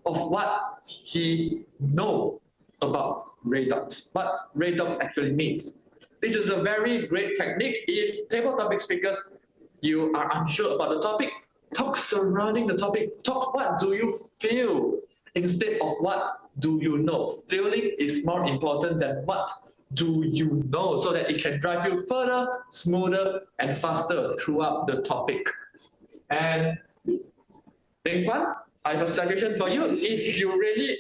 Speaker 14: of what he know about Redox, what Redox actually means. This is a very great technique. If table topic speakers, you are unsure about the topic, talk surrounding the topic. Talk what do you feel instead of what do you know. Feeling is more important than what do you know, so that it can drive you further, smoother, and faster throughout the topic. And Beng Kuan, I have a suggestion for you. If you're really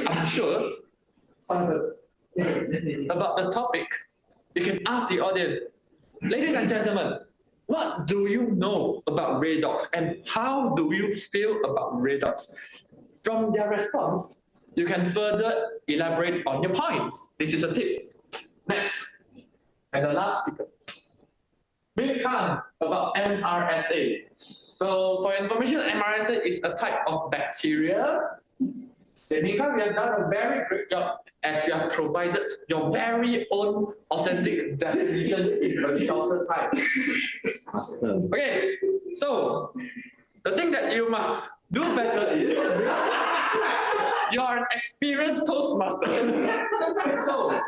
Speaker 14: unsure about the topic, you can ask the audience, ladies and gentlemen, what do you know about Redox and how do you feel about Redox? From their response, you can further elaborate on your points. This is a tip. Next, and the last speaker, Kang about MRSA. So for information, MRSA is a type of bacteria. Kang, you have done a very great job as you have provided your very own authentic definition in a shorter time. Okay, so the thing that you must do better is you are an experienced Toastmaster. So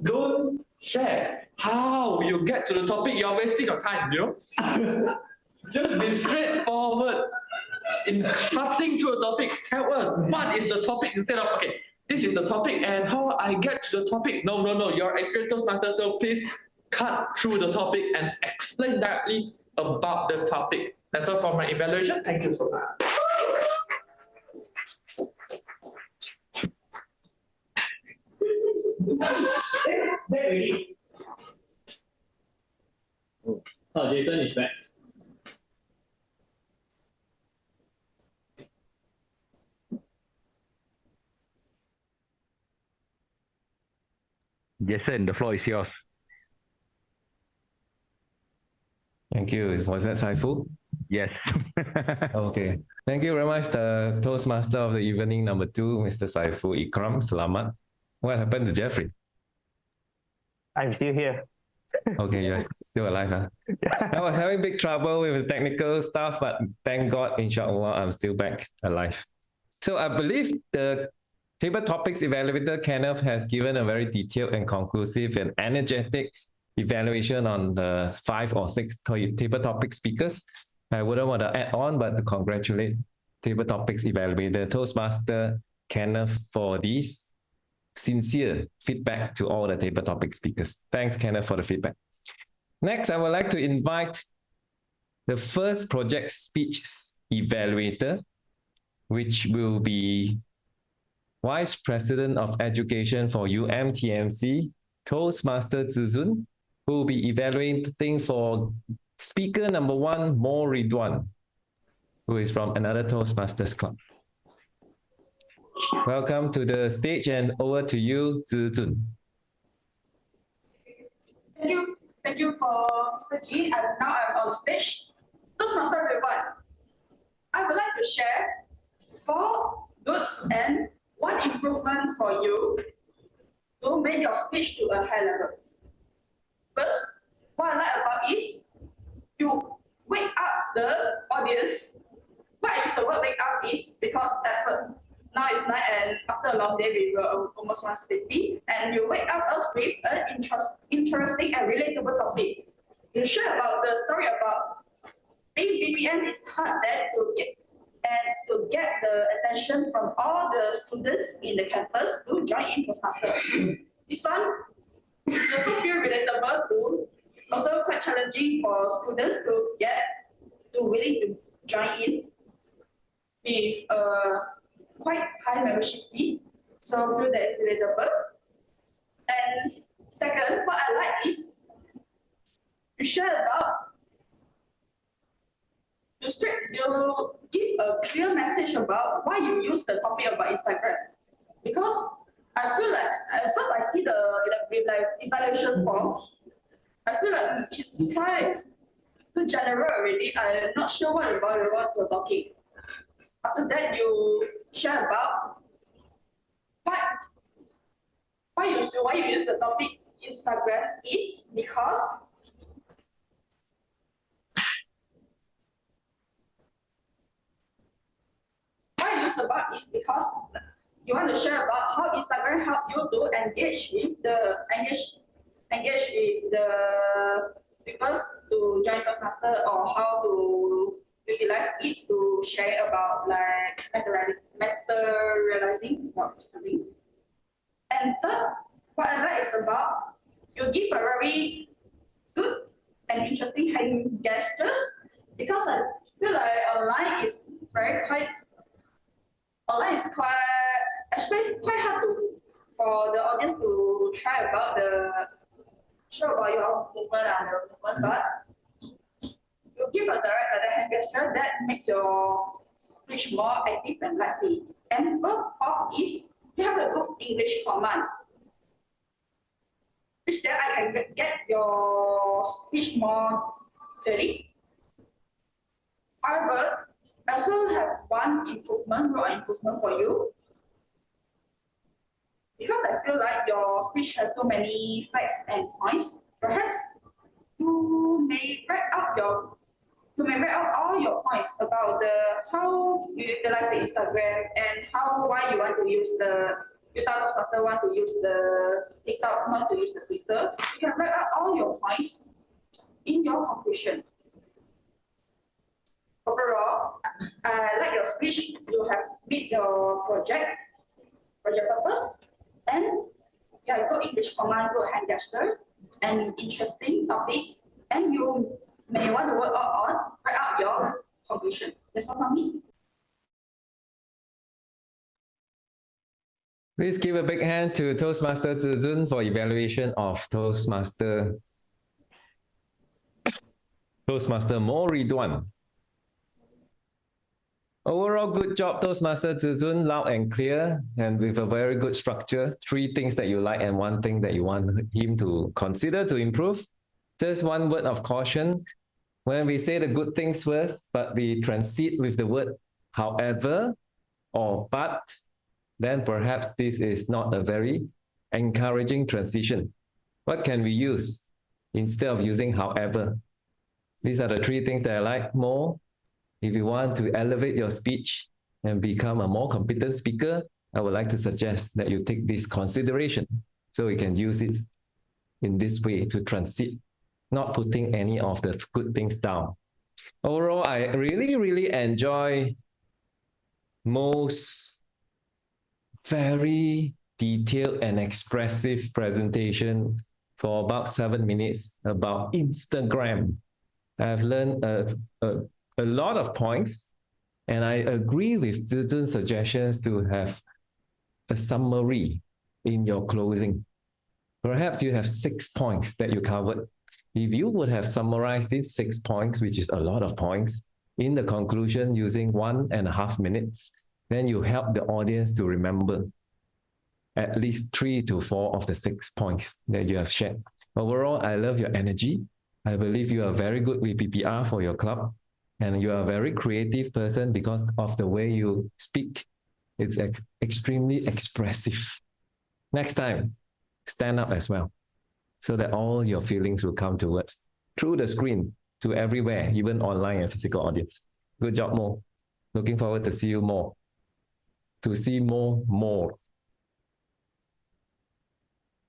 Speaker 14: don't share how you get to the topic. You're wasting your time, you know? Just be straightforward in cutting to a topic. Tell us what is the topic instead of, okay, this is the topic and how I get to the topic. No, you're an experienced Toastmaster, so please cut through the topic and explain directly about the topic. That's all for my evaluation. Thank you so much.
Speaker 11: Oh, Jason is back.
Speaker 8: Jason, the floor is yours.
Speaker 6: Thank you. Was that Saiful?
Speaker 8: Yes.
Speaker 6: Okay. Thank you very much, the Toastmaster of the evening number 2, Mr. Saiful. Ikram, selamat. What happened to Jefri?
Speaker 2: I'm still here.
Speaker 6: Okay, you're still alive, huh? I was having big trouble with the technical stuff, but thank God, inshallah, I'm still back alive. So I believe the table topics evaluator, Kenneth, has given a very detailed and conclusive and energetic evaluation on the 5 or 6 table topic speakers. I wouldn't want to add on, but to congratulate table topics evaluator, Toastmaster Kenneth, for these sincere feedback to all the table topic speakers. Thanks, Kenneth, for the feedback. Next, I would like to invite the first project speech evaluator, which will be Vice President of Education for UMTMC, Toastmaster Zhi Jun, who will be evaluating for speaker number 1, Mo Ridwan, who is from another Toastmasters club. Welcome to the stage, and over to you, Zhi Jun.
Speaker 1: Thank you for Mr. G. And now I'm on stage. Toastmaster everyone, I would like to share 4 goods and 1 improvement for you to make your speech to a high level. First, what I like about is you wake up the audience. Why I use the word wake up is because now it's night and after a long day we were almost want sleepy, and you wake up us with an interesting and relatable topic. You share about the story about being VPN is hard there to get the attention from all the students in the campus to join in Toastmasters. This one also feel relatable to, also quite challenging for students to get to willing to join in with quite high membership fee. So I feel that is relatable. And second, what I like is you share about you give a clear message about why you use the topic about Instagram. Because I feel like at first I see the evaluation forms, I feel like it's quite too general already. I'm not sure what you're talking. After that, you share about why you use the topic Instagram is because you want to share about how Instagram helps you to engage with the people to join Toastmaster, or how to utilize it to share about like materializing something. And third, what I like is about you give a very good and interesting hand gestures, because I feel like online is actually quite hard for the audience to try about show about your movement and your movement, but you give a direct hand gesture that makes your speech more active and lively. And fourth is you have a good English command, which then I can get your speech more clearly. However, I also have one improvement for you, because I feel like your speech has too many facts and points. Perhaps you may write out all your points about how you utilize the Instagram and why you want to use you thought Toastmaster want to use the TikTok, not to use the Twitter. You can write out all your points in your conclusion. Overall, I like your speech. You have meet your project purpose, and you have good English command, good hand gestures, and interesting topic, and you may want to work on write out your conclusion. That's all from me.
Speaker 6: Please give a big hand to Toastmaster Zhi Jun for evaluation of Toastmaster Mo Ridwan. Overall, good job, Toastmaster Zhi Jun, loud and clear, and with a very good structure. 3 things that you like and 1 thing that you want him to consider to improve. Just 1 word of caution. When we say the good things first, but we transit with the word however or but, then perhaps this is not a very encouraging transition. What can we use instead of using however? These are the 3 things that I like more. If you want to elevate your speech and become a more competent speaker, I would like to suggest that you take this consideration so you can use it in this way to transit, not putting any of the good things down. Overall, I really enjoy most very detailed and expressive presentation for about 7 minutes about Instagram. I've learned a lot of points, and I agree with Zhi Jun's suggestions to have a summary in your closing. Perhaps you have 6 points that you covered. If you would have summarized these 6 points, which is a lot of points, in the conclusion using 1.5 minutes, then you help the audience to remember at least 3 to 4 of the 6 points that you have shared. Overall, I love your energy. I believe you are very good with PPR for your club, and you are a very creative person because of the way you speak. It's extremely expressive. Next time, stand up as well, so that all your feelings will come towards through the screen to everywhere, even online and physical audience. Good job, Mo. Looking forward to see you more. To see more.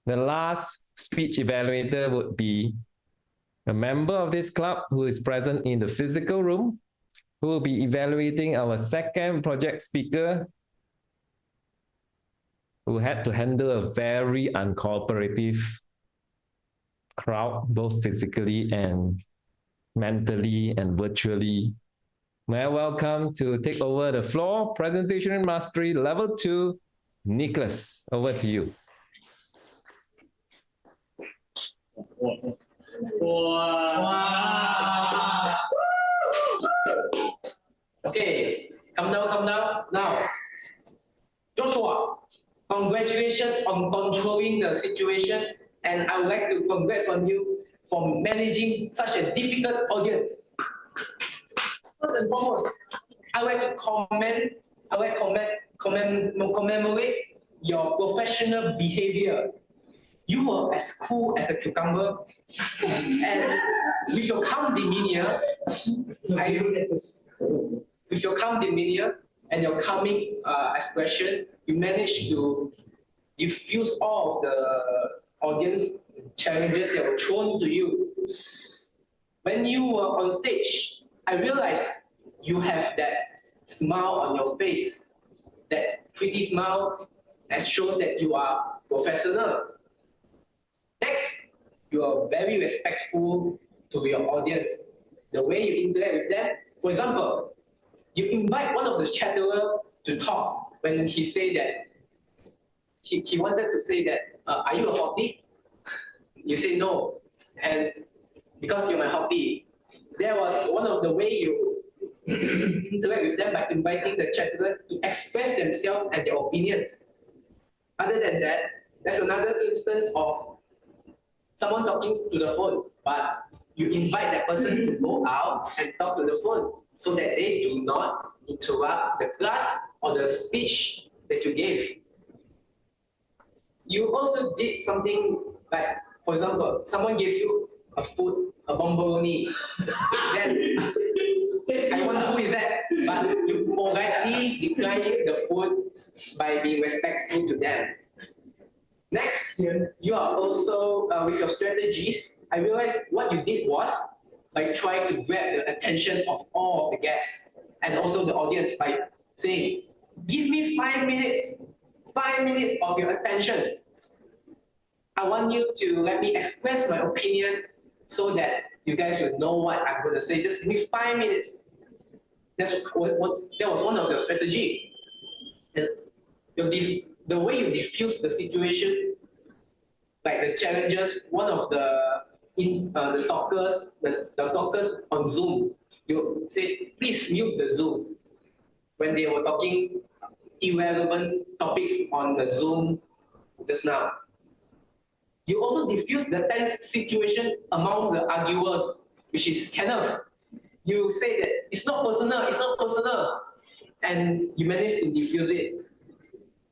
Speaker 6: The last speech evaluator would be a member of this club who is present in the physical room, who will be evaluating our second project speaker, who had to handle a very uncooperative crowd, both physically and mentally and virtually. May I welcome to take over the floor, Presentation Mastery Level 2, Nicholas. Over to you.
Speaker 11: Wow. Okay, come down. Now, Joshua, congratulations on controlling the situation, and I would like to congratulate on you for managing such a difficult audience. First and foremost, I would like to commemorate your professional behavior. You were as cool as a cucumber, and with your calm demeanor, and your calming expression, you managed to diffuse all of the audience challenges that were thrown to you. When you were on stage, I realized you have that smile on your face, that pretty smile that shows that you are professional. Next, you are very respectful to your audience. The way you interact with them, for example, you invite one of the chatterer to talk when he said that he wanted to say that, are you a hottie? You say no, and because you're my hottie, there was one of the way you interact with them by inviting the chatterer to express themselves and their opinions. Other than that, there's another instance of someone talking to the phone, but you invite that person to go out and talk to the phone so that they do not interrupt the class or the speech that you gave. You also did something like, for example, someone gave you a food, a bomboloni. Then I wonder who is that, but you politely decline the food by being respectful to them. Next, you are also, with your strategies, I realized what you did was by trying to grab the attention of all of the guests and also the audience by saying, give me 5 minutes of your attention. I want you to let me express my opinion so that you guys will know what I'm going to say. Just give me 5 minutes. That was one of your strategy. And the way you diffuse the situation, like the challenges, one of the talkers on Zoom, you say, please mute the Zoom. when they were talking irrelevant topics on the Zoom just now. You also diffuse the tense situation among the arguers, which is Kenneth. You say that it's not personal, and you manage to diffuse it.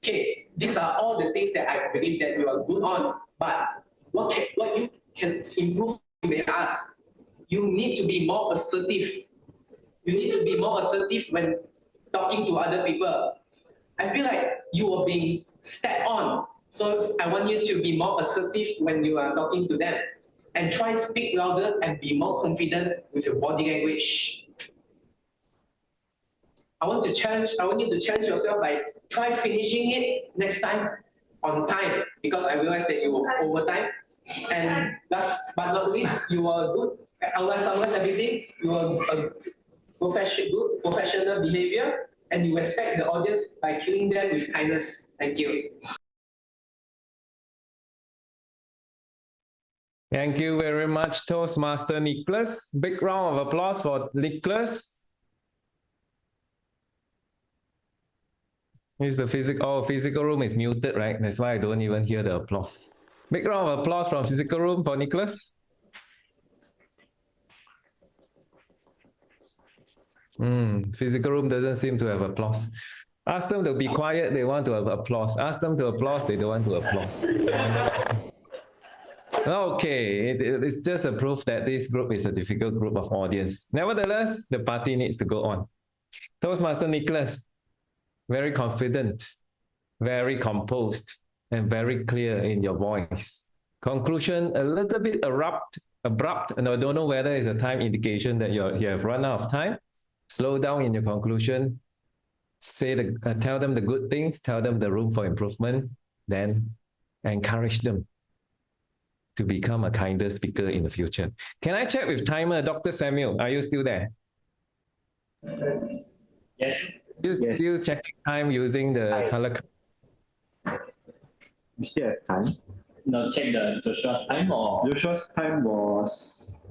Speaker 11: Okay, these are all the things that I believe that you are good on, but what you can improve, you may ask. You need to be more assertive. You need to be more assertive when talking to other people. I feel like you are being stepped on. So I want you to be more assertive when you are talking to them. And try to speak louder and be more confident with your body language. I want you to challenge yourself by try finishing it next time on time, because I realize that you were over time. And last but not least, you were good. Unless everything, you were a good professional behavior, and you respect the audience by killing them with kindness. Thank you.
Speaker 6: Thank you very much, Toastmaster Nicholas. Big round of applause for Nicholas. Here's the physical room is muted, right? That's why I don't even hear the applause. Big round of applause from physical room for Nicholas. Physical room doesn't seem to have applause. Ask them to be quiet, they want to have applause. Ask them to applause, they don't want to applause. Okay, it's just a proof that this group is a difficult group of audience. Nevertheless, the party needs to go on. Toastmaster Nicholas, very confident, very composed, and very clear in your voice. Conclusion a little bit abrupt, and I don't know whether it's a time indication that you have run out of time. Slow down in your conclusion. Tell them the good things, tell them the room for improvement, then encourage them to become a kinder speaker in the future. Can I check with timer, Dr. Samuel? Are you still there?
Speaker 5: Yes.
Speaker 6: Still checking time using the color.
Speaker 5: We still have time. No, check the Joshua's time, or Joshua's time was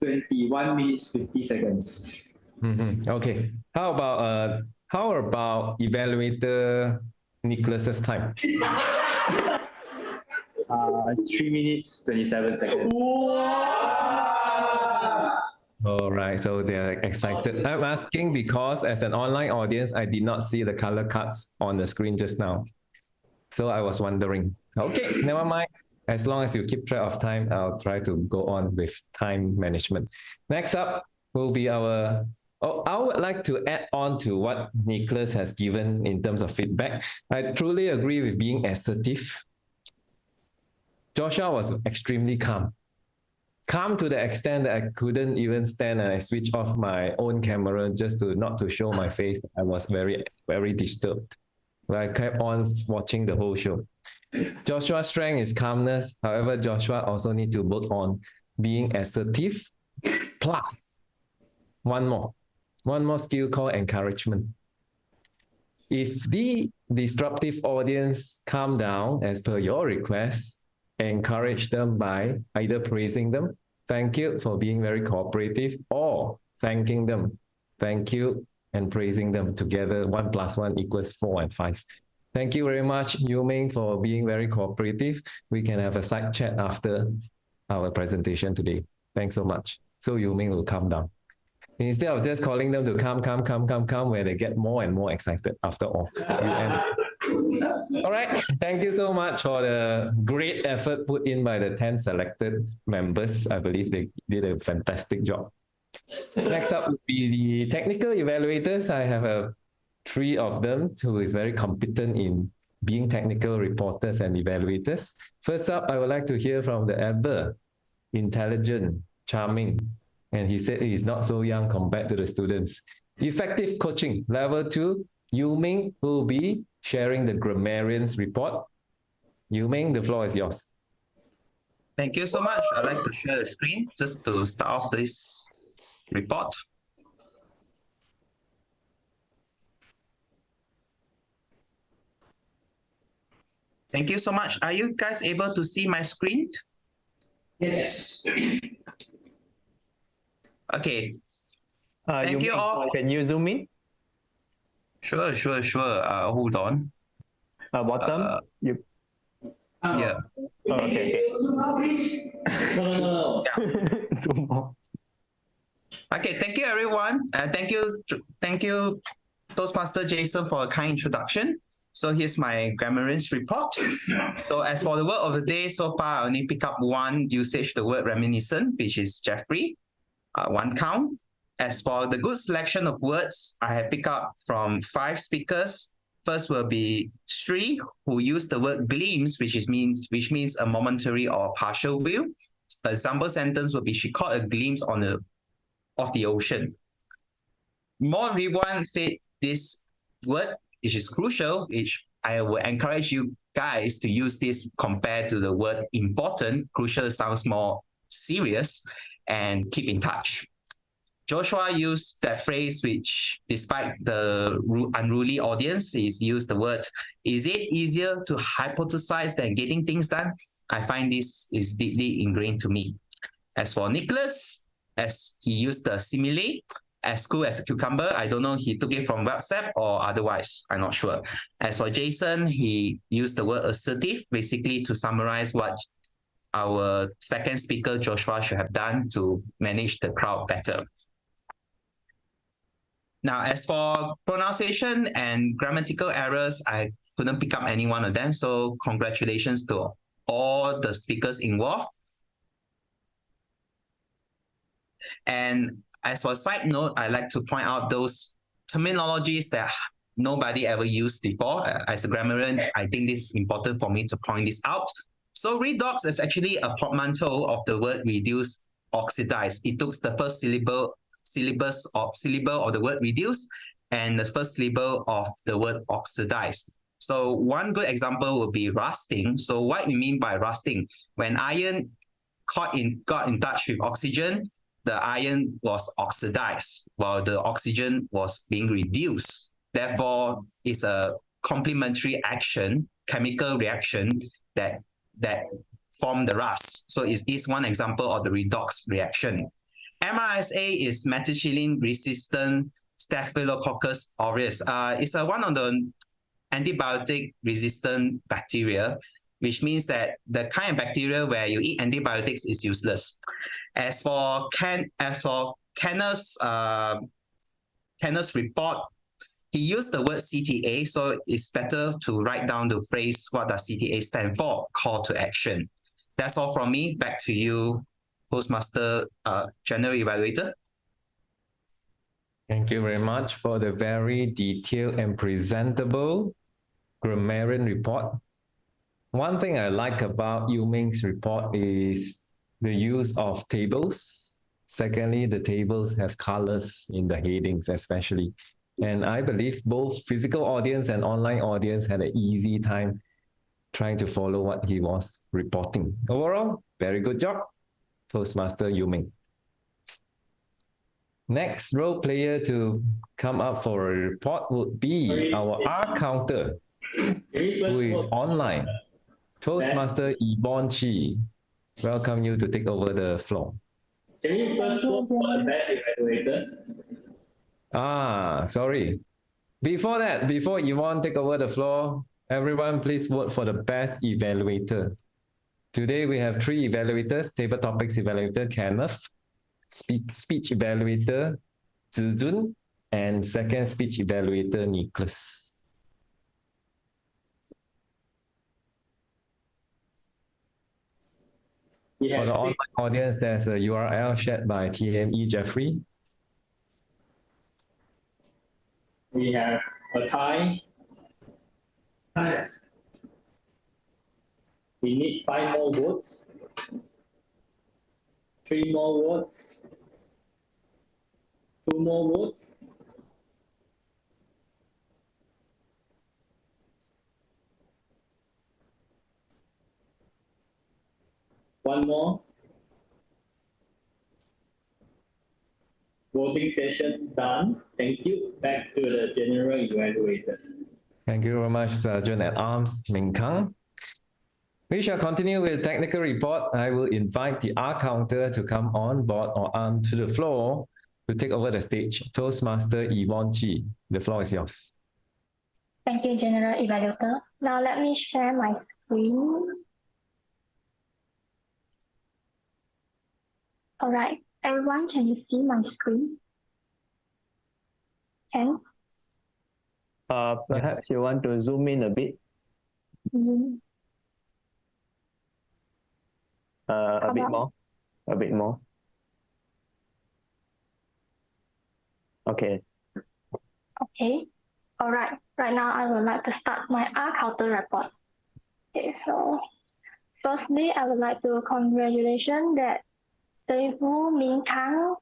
Speaker 5: 21 minutes 50 seconds.
Speaker 6: Okay. How about evaluator Nicholas's time?
Speaker 5: 3 minutes 27 seconds.
Speaker 6: All right, so they're excited. I'm asking because as an online audience, I did not see the color cards on the screen just now. So I was wondering. Okay, never mind. As long as you keep track of time, I'll try to go on with time management. Next up will be our... I would like to add on to what Nicholas has given in terms of feedback. I truly agree with being assertive. Joshua was extremely calm. Calm to the extent that I couldn't even stand and I switched off my own camera just not to show my face. I was very, very disturbed. But I kept on watching the whole show. Joshua's strength is calmness. However, Joshua also needs to work on being assertive. Plus, one more skill called encouragement. If the disruptive audience calm down as per your request, encourage them by either praising them, thank you for being very cooperative, or thanking them, thank you, and praising them together. 1 + 1 = 4 and 5. Thank you very much, Ming, for being very cooperative. We can have a side chat after our presentation today. Thanks so much. So Ming will calm down. Instead of just calling them to come, where they get more and more excited after all. All right, thank you so much for the great effort put in by the 10 selected members. I believe they did a fantastic job. Next up would be the technical evaluators. I have 3 of them who is very competent in being technical reporters and evaluators. First up, I would like to hear from the ever intelligent, charming, and he said he's not so young compared to the students. Effective coaching, level 2, Ming will be sharing the Grammarian's report. Ming, the floor is yours.
Speaker 3: Thank you so much. I'd like to share the screen just to start off this report. Thank you so much. Are you guys able to see my screen?
Speaker 11: Yes.
Speaker 3: Okay. Thank you
Speaker 2: Ming,
Speaker 3: all.
Speaker 2: Can you zoom in?
Speaker 3: Sure. Hold on.
Speaker 2: Bottom. You.
Speaker 3: Yeah.
Speaker 2: Okay.
Speaker 11: No.
Speaker 2: Zoom out.
Speaker 3: Okay, thank you everyone. Thank you, Toastmaster Jason, for a kind introduction. So here's my Grammarian's report. So as for the word of the day, so far I only pick up one usage, the word reminiscent, which is Jefri, one count. As for the good selection of words, I have picked up from 5 speakers. First will be Sri, who used the word glimpse, which means a momentary or partial view. The example sentence will be, she caught a glimpse of the ocean. Ridwan said this word, which is crucial, which I will encourage you guys to use this compared to the word important. Crucial sounds more serious, and keep in touch. Joshua used that phrase, which despite the unruly audience, is used the word, is it easier to hypothesize than getting things done? I find this is deeply ingrained to me. As for Nicholas, as he used the simile, as cool as a cucumber. I don't know, he took it from WhatsApp or otherwise, I'm not sure. As for Jason, he used the word assertive, basically to summarize what our second speaker, Joshua, should have done to manage the crowd better. Now, as for pronunciation and grammatical errors, I couldn't pick up any one of them. So congratulations to all the speakers involved. And as for a side note, I like to point out those terminologies that nobody ever used before. As a grammarian, I think this is important for me to point this out. So redox is actually a portmanteau of the word reduce, oxidize. It took the first syllable of the word reduce and the first syllable of the word oxidize. So one good example would be rusting. So what we mean by rusting? When iron got in touch with oxygen, the iron was oxidized while the oxygen was being reduced. Therefore, it's a complementary action, chemical reaction that form the rust. So it is one example of the redox reaction. MRSA is methicillin-resistant Staphylococcus aureus. It's one of the antibiotic-resistant bacteria, which means that the kind of bacteria where you eat antibiotics is useless. As for Kenneth's report, he used the word CTA, so it's better to write down the phrase, what does CTA stand for? Call to action. That's all from me. Back to you, Postmaster General Evaluator.
Speaker 6: Thank you very much for the very detailed and presentable grammarian report. One thing I like about Ming's report is the use of tables. Secondly, the tables have colors in the headings especially. And I believe both physical audience and online audience had an easy time trying to follow what he was reporting. Overall, very good job, Toastmaster Ming. Next role player to come up for a report would be our R counter, who is online. Toastmaster Evonne Chi, welcome you to take over the floor.
Speaker 11: Can you first vote for the best evaluator?
Speaker 6: Sorry. Before that, before Evonne take over the floor, everyone please vote for the best evaluator. Today we have 3 evaluators: table topics evaluator Kenneth, speech evaluator Zhi Jun, and second speech evaluator Nicholas. For the online audience, there's a URL shared by TME Jefri.
Speaker 11: We have a tie. We need 5 more votes. 3 more votes. 2 more votes. One more. Voting session done. Thank you. Back to the general evaluator.
Speaker 6: Thank you very much, Sergeant at Arms Ming. We shall continue with technical report. I will invite the R counter to come on board or onto the floor to take over the stage. Toastmaster EV1 Zhi, the floor is yours.
Speaker 4: Thank you, General Evaluator. Now let me share my screen. All right, everyone, can you see my screen? Can?
Speaker 2: Perhaps you want to zoom in a bit.
Speaker 4: Zoom.
Speaker 2: A bit more. A bit more. Okay.
Speaker 4: Okay. All right. Right now, I would like to start my R counter report. Okay. So, firstly, I would like to congratulate that Saiful, Ming, Kang,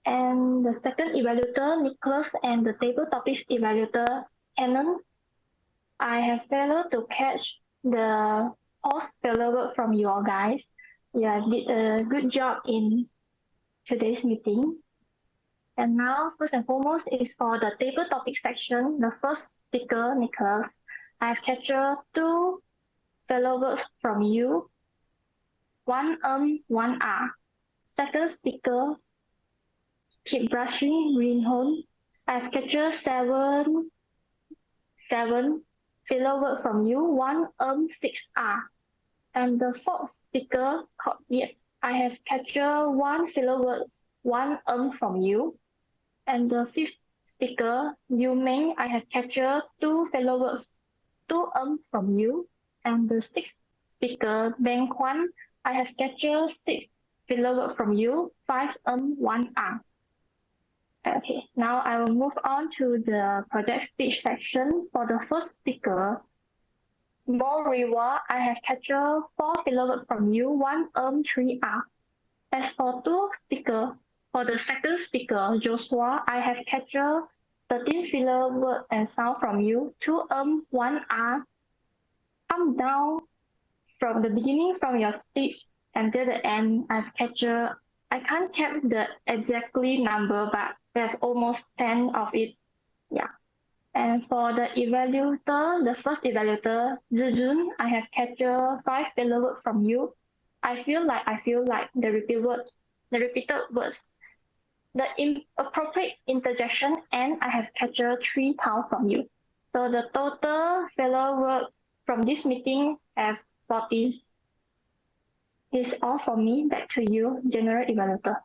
Speaker 4: and the second evaluator Nicholas and the table topics evaluator Kenneth. I have failed to catch the post failure work from you all guys. You did a good job in today's meeting. And now, first and foremost, is for the table topic section, the first speaker, Nicholas. I have captured 2 failure words from you, 1 1 R. Second speaker, Kirbasri, Ridwan. I have captured 7 failure word from you, 1 6 R. And the fourth speaker, Yeat. I have captured 1 failure word, 1 from you. And the fifth speaker, Meng, I have captured 2 failure words, 2 from you. And the sixth speaker, Beng, Kuan, I have captured 6 failure words from you, 5 1 R. Okay, now I will move on to the project speech section. For the first speaker, more reward, I have captured 4 failure words from you, 1 3 R. As for for the second speaker, Joshua, I have captured 13 failure word and sound from you, 2 1 R. Come down from the beginning from your speech until the end. I've captured, I can't cap the exactly number, but there's almost 10 of it. Yeah. And for the evaluator, the first evaluator, Zhi Jun, I have captured 5 failure words from you. I feel like the repeated words, the inappropriate interjection, and I have captured 3 pounds from you. So the total failure word from this meeting have 40. This is all from me. Back to you, General Evaluator.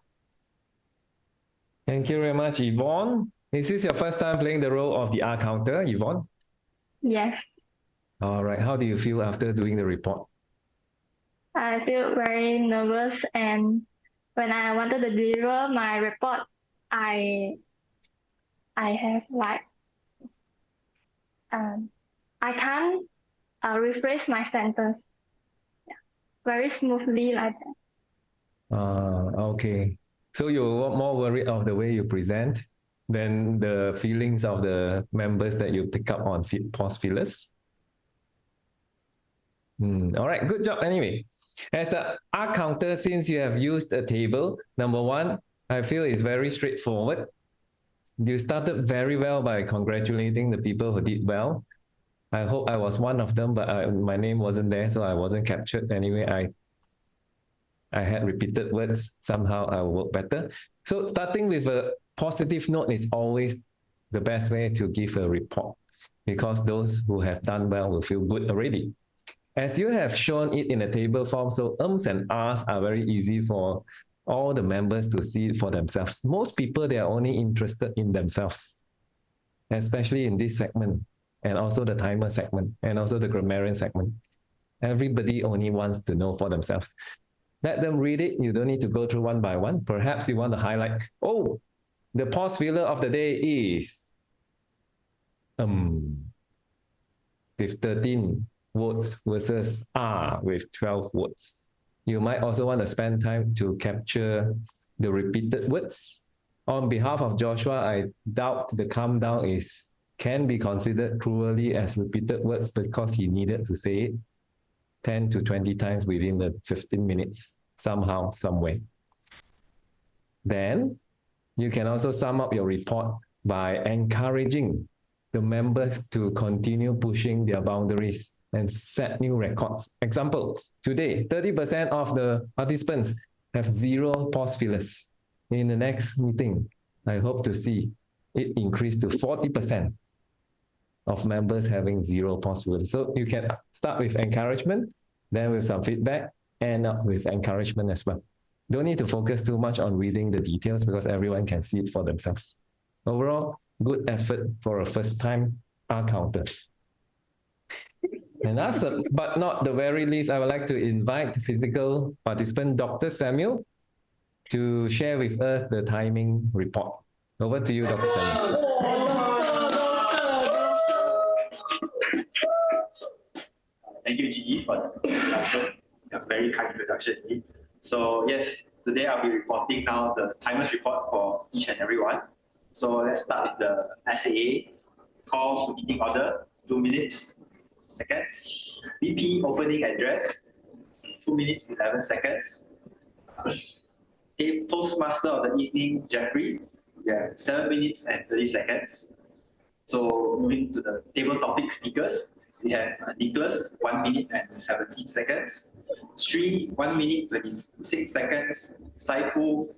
Speaker 6: Thank you very much, Evonne. Is this your first time playing the role of the R counter, Evonne?
Speaker 4: Yes.
Speaker 6: All right. How do you feel after doing the report?
Speaker 4: I feel very nervous, and when I wanted to deliver my report, I have like I can't rephrase my sentence very smoothly like that.
Speaker 6: Okay. So you're more worried of the way you present than the feelings of the members that you pick up on pause fillers? All right, good job anyway. As the R counter, since you have used a table, number 1, I feel is very straightforward. You started very well by congratulating the people who did well. I hope I was one of them, but my name wasn't there, so I wasn't captured. Anyway, I had repeated words. Somehow I will work better. So starting with a positive note is always the best way to give a report, because those who have done well will feel good already. As you have shown it in a table form, so and R's are very easy for all the members to see it for themselves. Most people, they are only interested in themselves, especially in this segment, and also the timer segment, and also the grammarian segment. Everybody only wants to know for themselves. Let them read it. You don't need to go through one by one. Perhaps you want to highlight, oh, the pause filler of the day is with 13 words versus R with 12 words. You might also want to spend time to capture the repeated words. On behalf of Joshua, I doubt the calm down can be considered cruelly as repeated words because he needed to say it 10 to 20 times within the 15 minutes, somehow, some way. Then you can also sum up your report by encouraging the members to continue pushing their boundaries and set new records. Example, today, 30% of the participants have 0 pause fillers. In the next meeting, I hope to see it increase to 40% of members having zero possibility. So you can start with encouragement, then with some feedback, and with encouragement as well. Don't need to focus too much on reading the details because everyone can see it for themselves. Overall, good effort for a first-time R counter. And last but not the very least, I would like to invite physical participant Dr. Samuel to share with us the timing report. Over to you, Dr. Samuel.
Speaker 5: Thank you, GE, for the introduction. A very kind introduction. So yes, today I'll be reporting now the timers report for each and every one. So let's start with the SAA, call to meeting order, 2 minutes, seconds. VP opening address, 2 minutes, 11 seconds. Toastmaster of the evening, Jefri, 7 minutes and 30 seconds. So moving to the table topic speakers, we have Nicholas, 1 minute and 17 seconds. Sri, 1 minute, 26 seconds. Saiful,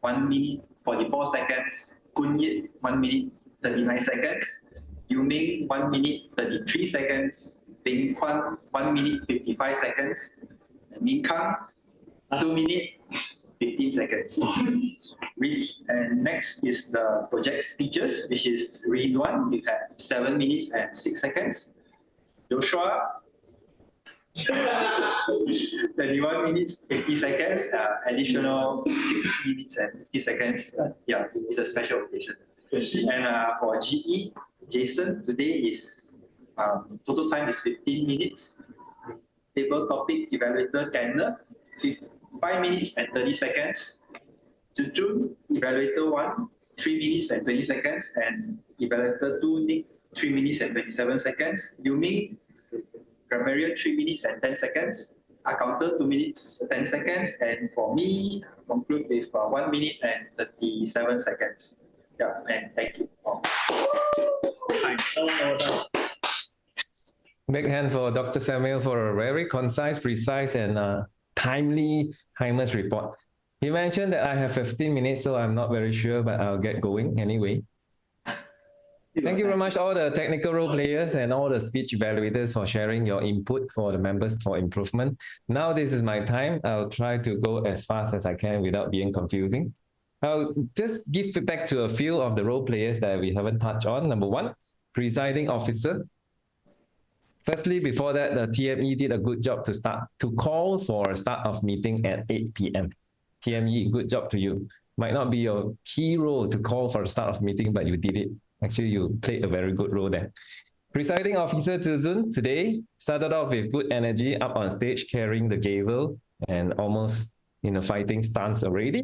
Speaker 5: 1 minute, 44 seconds. Koon, 1 minute, 39 seconds. Ming, 1 minute, 33 seconds. Beng, 1 minute, 55 seconds. And Kang, 2 minutes, 15 seconds. And next is the project speeches, which is Ridwan, we have 7 minutes and 6 seconds. Joshua, 21 minutes, 50 seconds, additional 6 minutes and 50 seconds. Yeah, it's a special occasion. And for GE, Jason, today is total time is 15 minutes. Table topic evaluator Kenneth, 5 minutes and 30 seconds. Zhi Jun, evaluator 1, 3 minutes and 20 seconds. And evaluator 2, Nick, 3 minutes and 27 seconds. Ming, Grammarian 3 minutes and 10 seconds. Accountant 2 minutes 10 seconds. And for me, conclude with 1 minute and 37 seconds. Yeah, and thank you.
Speaker 6: Big hand for Dr. Samuel for a very concise, precise, and timely timers report. He mentioned that I have 15 minutes, so I'm not very sure, but I'll get going anyway. Thank you very much, all the technical role players and all the speech evaluators for sharing your input for the members for improvement. Now this is my time. I'll try to go as fast as I can without being confusing. I'll just give feedback to a few of the role players that we haven't touched on. Number 1, presiding officer. Firstly, before that, the TME did a good job to call for a start of meeting at 8 p.m. TME, good job to you. Might not be your key role to call for the start of meeting, but you did it. Actually, you played a very good role there. Presiding officer Zhi Jun today started off with good energy up on stage, carrying the gavel and almost in a fighting stance already.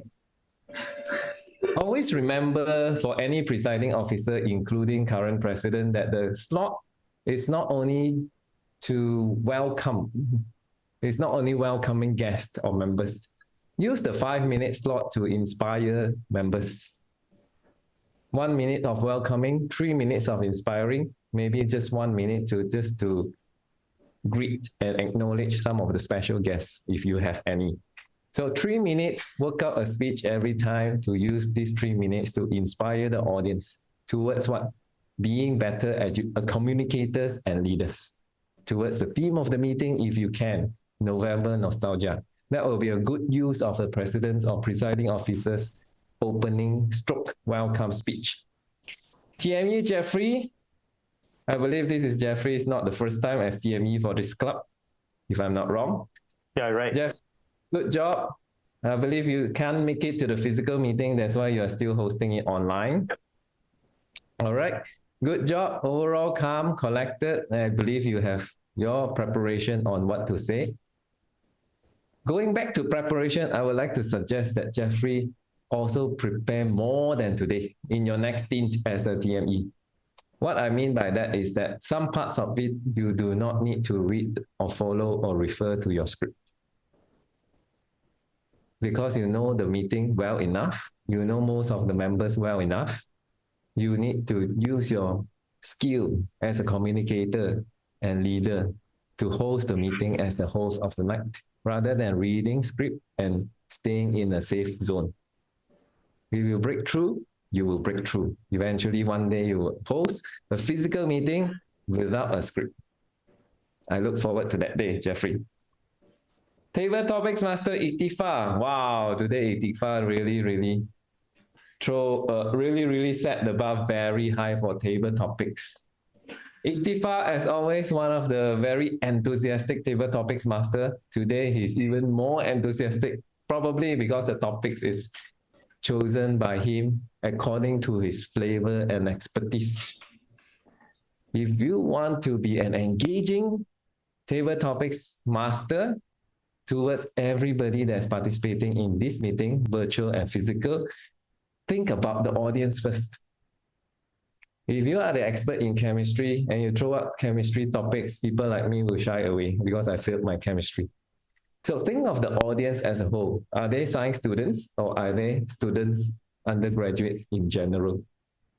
Speaker 6: Always remember for any presiding officer, including current president, that the slot is not only to welcome, it's not only welcoming guests or members. Use the 5-minute slot to inspire members. 1 minute of welcoming, 3 minutes of inspiring, maybe just 1 minute to greet and acknowledge some of the special guests if you have any. So 3 minutes, work out a speech every time to use these 3 minutes to inspire the audience towards what? Being better communicators and leaders. Towards the theme of the meeting, if you can, November Nostalgia. That will be a good use of the president's or presiding officer's opening stroke welcome speech. TME Jefri, I believe this is Jefri. It's not the first time as TME for this club, if I'm not wrong.
Speaker 2: Yeah, right.
Speaker 6: Jeff, good job. I believe you can't make it to the physical meeting. That's why you are still hosting it online. All right. Good job. Overall, calm, collected. I believe you have your preparation on what to say. Going back to preparation, I would like to suggest that Jefri also prepare more than today in your next stint as a TME. What I mean by that is that some parts of it, you do not need to read or follow or refer to your script. Because you know the meeting well enough, you know most of the members well enough, you need to use your skill as a communicator and leader to host the meeting as the host of the night, rather than reading script and staying in a safe zone. We will break through you will break through. Eventually, one day you will host a physical meeting without a script. I look forward to that day, Jeffrey. Table Topics Master Ikhtifar. Wow, today Ikhtifar really set the bar very high for table topics. Ikhtifar, as always, one of the very enthusiastic table topics master. Today, he's even more enthusiastic, probably because the topics is chosen by him according to his flavor and expertise. If you want to be an engaging table topics master towards everybody that's participating in this meeting, virtual and physical, think about the audience first. If you are the expert in chemistry and you throw out chemistry topics, people like me will shy away because I failed my chemistry. So think of the audience as a whole. Are they science students or are they students, undergraduates in general?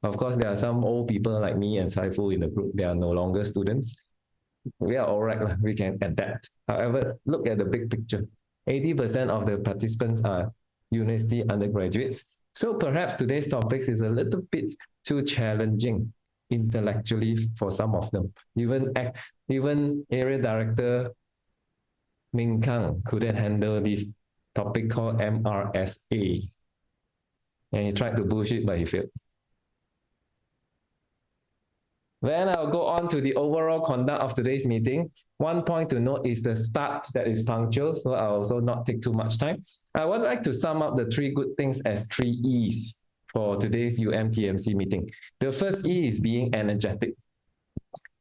Speaker 6: Of course, there are some old people like me and Saiful in the group. They are no longer students. We are all right. We can adapt. However, look at the big picture. 80% of the participants are university undergraduates. So perhaps today's topics is a little bit too challenging intellectually for some of them. Even area director Ming Kang couldn't handle this topic called MRSA. And he tried to bullshit, but he failed. Then I'll go on to the overall conduct of today's meeting. One point to note is the start that is punctual, so I'll also not take too much time. I would like to sum up the 3 good things as 3 E's for today's UMTMC meeting. The first E is being energetic.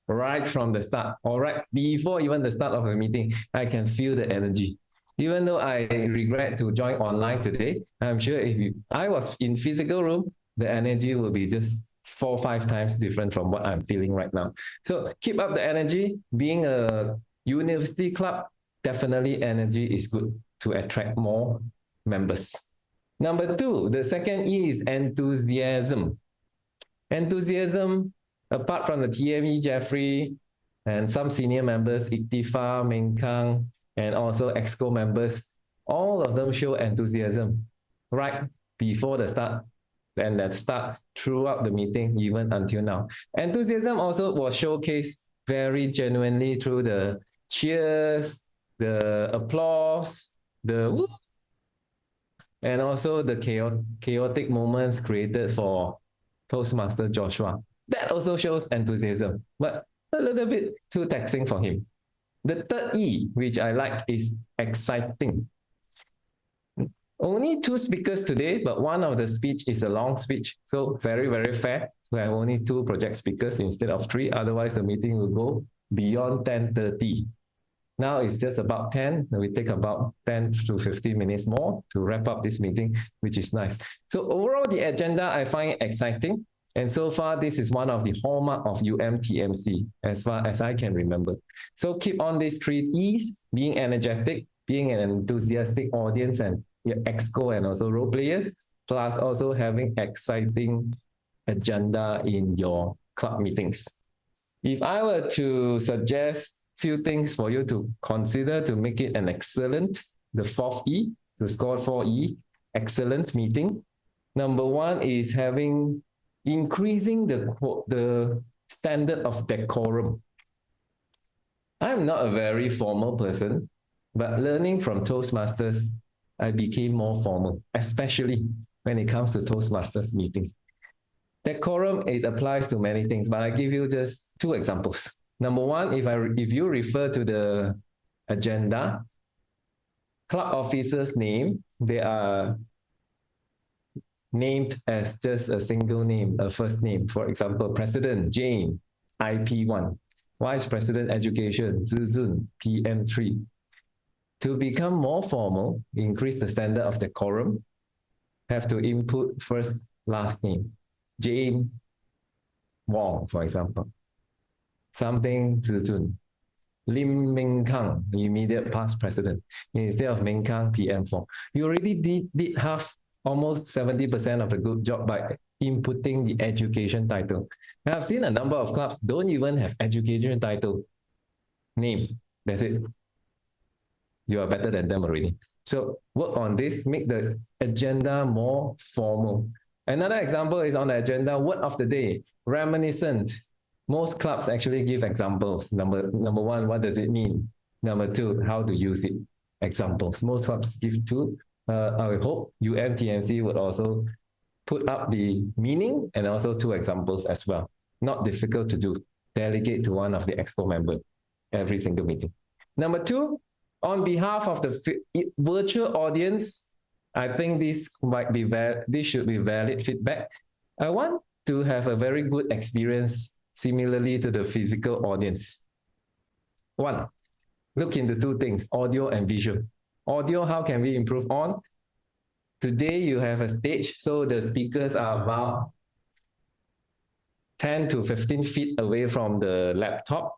Speaker 6: Right from the start, all right, before even the start of the meeting, I can feel the energy. Even though I regret to join online today, I'm sure if I was in physical room, the energy will be just 4 or 5 times different from what I'm feeling right now. So keep up the energy. Being a university club, definitely energy is good to attract more members. Number 2, the second E is enthusiasm. Enthusiasm, apart from the TME, Jefri, and some senior members, Ikhtifar, Meng, Kang, and also EXCO members, all of them show enthusiasm right before the start, and that start throughout the meeting, even until now. Enthusiasm also was showcased very genuinely through the cheers, the applause, the woo, and also the chaotic moments created for Toastmaster Joshua. That also shows enthusiasm, but a little bit too taxing for him. The third E, which I like, is exciting. Only 2 speakers today, but one of the speech is a long speech. So very, very fair to have only 2 project speakers instead of 3. Otherwise, the meeting will go beyond 10:30. Now it's just about 10. We take about 10 to 15 minutes more to wrap up this meeting, which is nice. So overall, the agenda I find exciting. And so far, this is one of the hallmark of UMTMC, as far as I can remember. So keep on these 3 E's, being energetic, being an enthusiastic audience and EXCO and also role players, plus also having exciting agenda in your club meetings. If I were to suggest few things for you to consider to make it an excellent, the 4th E, to score 4E, excellent meeting. Number 1 is increasing the standard of decorum. I'm not a very formal person, but learning from Toastmasters, I became more formal, especially when it comes to Toastmasters meetings. Decorum, it applies to many things, but I give you just 2 examples. Number 1, if you refer to the agenda, club officers' name, they are named as just a single name, a first name. For example, President Jane, IP1, Vice President Education, Zhi Jun, PM3. To become more formal, increase the standard of decorum, have to input first, last name. Jane Wong, for example. Something Zhi Jun. Lim Ming Kang, immediate past president, instead of Ming Kang, PM4. You already did half, almost 70% of the good job by inputting the education title. And I've seen a number of clubs don't even have education title name. That's it. You are better than them already. So work on this, make the agenda more formal. Another example is on the agenda, word of the day, reminiscent. Most clubs actually give examples. Number one, what does it mean? Number two, how to use it. Examples. Most clubs give two. I hope UMTMC would also put up the meaning and also two examples as well. Not difficult to do. Delegate to one of the expo members every single meeting. Number two, on behalf of the virtual audience, I think this should be valid feedback. I want to have a very good experience similarly to the physical audience. One, look into two things, audio and visual. Audio, how can we improve on? Today you have a stage, so the speakers are about 10 to 15 feet away from the laptop,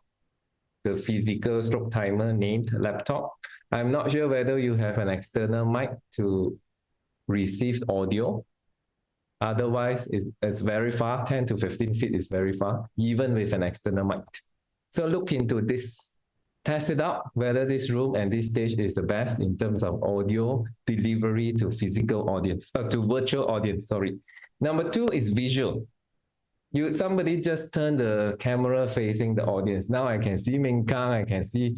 Speaker 6: the physical stroke timer named laptop. I'm not sure whether you have an external mic to receive audio. Otherwise, it's very far, 10 to 15 feet is very far, even with an external mic. So look into this. Test it out, whether this room and this stage is the best in terms of audio delivery to physical audience, to virtual audience, sorry. Number two is visual. Somebody just turn the camera facing the audience. Now I can see Ming, Kang, I can see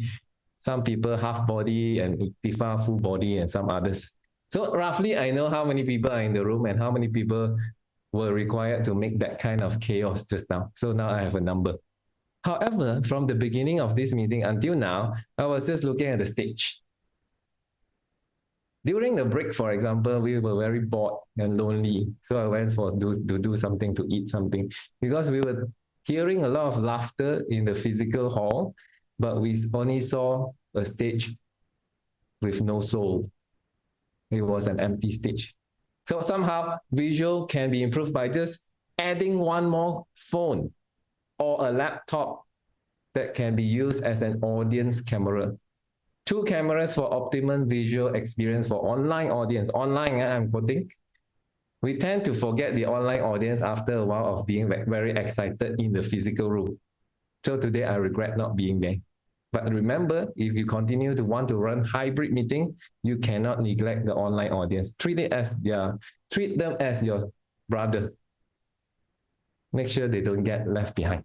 Speaker 6: some people half body and Ikhtifar full body and some others. So roughly I know how many people are in the room and how many people were required to make that kind of chaos just now. So now I have a number. However, from the beginning of this meeting until now, I was just looking at the stage. During the break, for example, we were very bored and lonely. So I went to do something, to eat something, because we were hearing a lot of laughter in the physical hall, but we only saw a stage with no soul. It was an empty stage. So somehow visual can be improved by just adding one more phone or a laptop that can be used as an audience camera. Two cameras for optimum visual experience for online audience. Online, I'm quoting. We tend to forget the online audience after a while of being very excited in the physical room. So today I regret not being there. But remember, if you continue to want to run hybrid meeting, you cannot neglect the online audience. Treat them as your brother. Make sure they don't get left behind.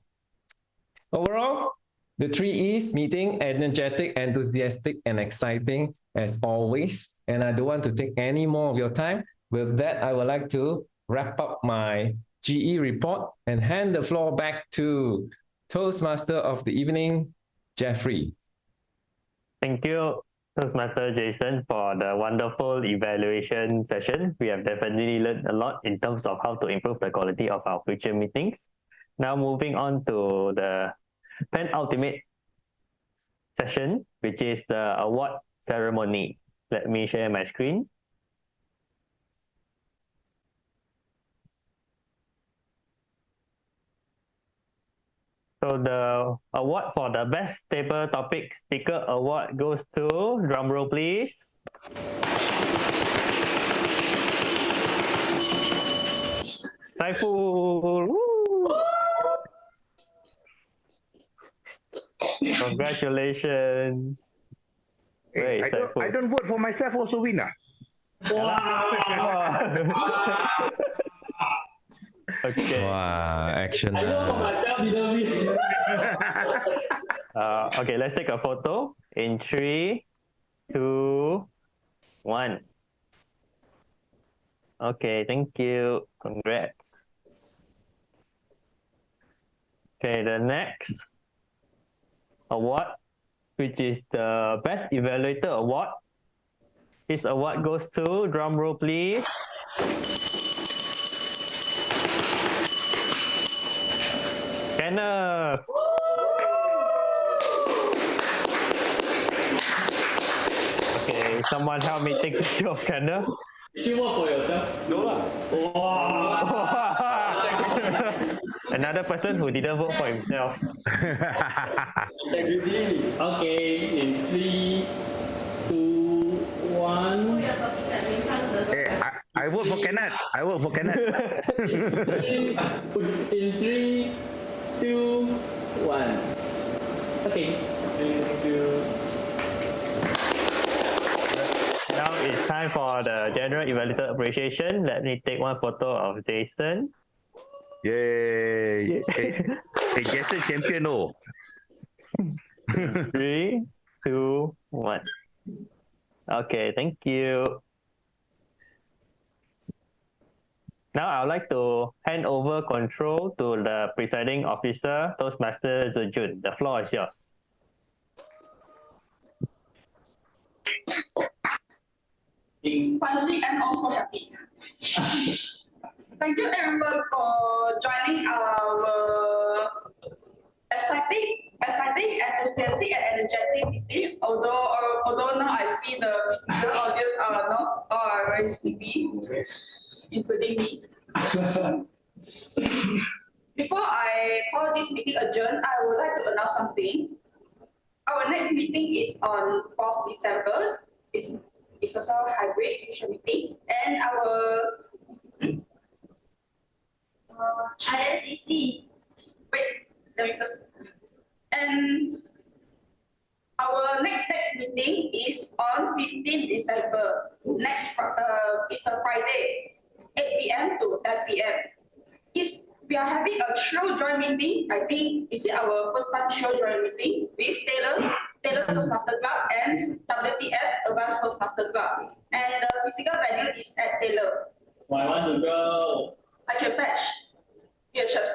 Speaker 6: Overall, the 3 E's meeting, energetic, enthusiastic, and exciting as always. And I don't want to take any more of your time. With that, I would like to wrap up my GE report and hand the floor back to Toastmaster of the evening, Jefri.
Speaker 2: Thank you, Toastmaster Jason, for the wonderful evaluation session. We have definitely learned a lot in terms of how to improve the quality of our future meetings. Now moving on to the penultimate session, which is the award ceremony. Let me share my screen. So the award for the best table topic speaker award goes to, drumroll please. Saiful. Congratulations.
Speaker 8: Hey, I don't vote for myself also win.
Speaker 2: Okay.
Speaker 6: Wow, action.
Speaker 2: Okay, let's take a photo in 3, 2, 1. Okay, thank you. Congrats. Okay, the next award, which is the Best Evaluator Award. This award goes to, drum roll please. Kenneth. Okay, someone help me take a picture of Kenneth.
Speaker 11: Did you vote for yourself?
Speaker 2: No lah. Wow. Another person who didn't vote for himself.
Speaker 11: Okay, in 3, 2, 1.
Speaker 8: Hey, I vote for Kenneth. I vote for Kenneth.
Speaker 11: In 3, 2, 1. Okay. Thank you.
Speaker 2: Now it's time for the general evaluator appreciation. Let me take one photo of Jason.
Speaker 8: Yay! Hey, Jason champion, oh.
Speaker 2: 3, 2, 1. Okay, thank you. Now I would like to hand over control to the presiding officer, Toastmaster Zhi Jun. The floor is yours.
Speaker 1: Finally, I'm also happy. Thank you everyone for joining our exciting, enthusiastic, and energetic meeting. Although now I see the physical audience are not all very sleepy, including me. Before I call this meeting adjourned, I would like to announce something. Our next meeting is on 4th December. It's also a hybrid usual meeting, and our ISEC. Wait, let me first. And our next meeting is on 15th December. It's a Friday, 8 p.m. to 10 p.m. We are having a show joint meeting. I think is it our first time show joint meeting with Taylor Toastmaster Club and WTF Advanced Toastmaster Club. And the physical venue is at Taylor.
Speaker 11: I want to go.
Speaker 1: I can fetch. Here, just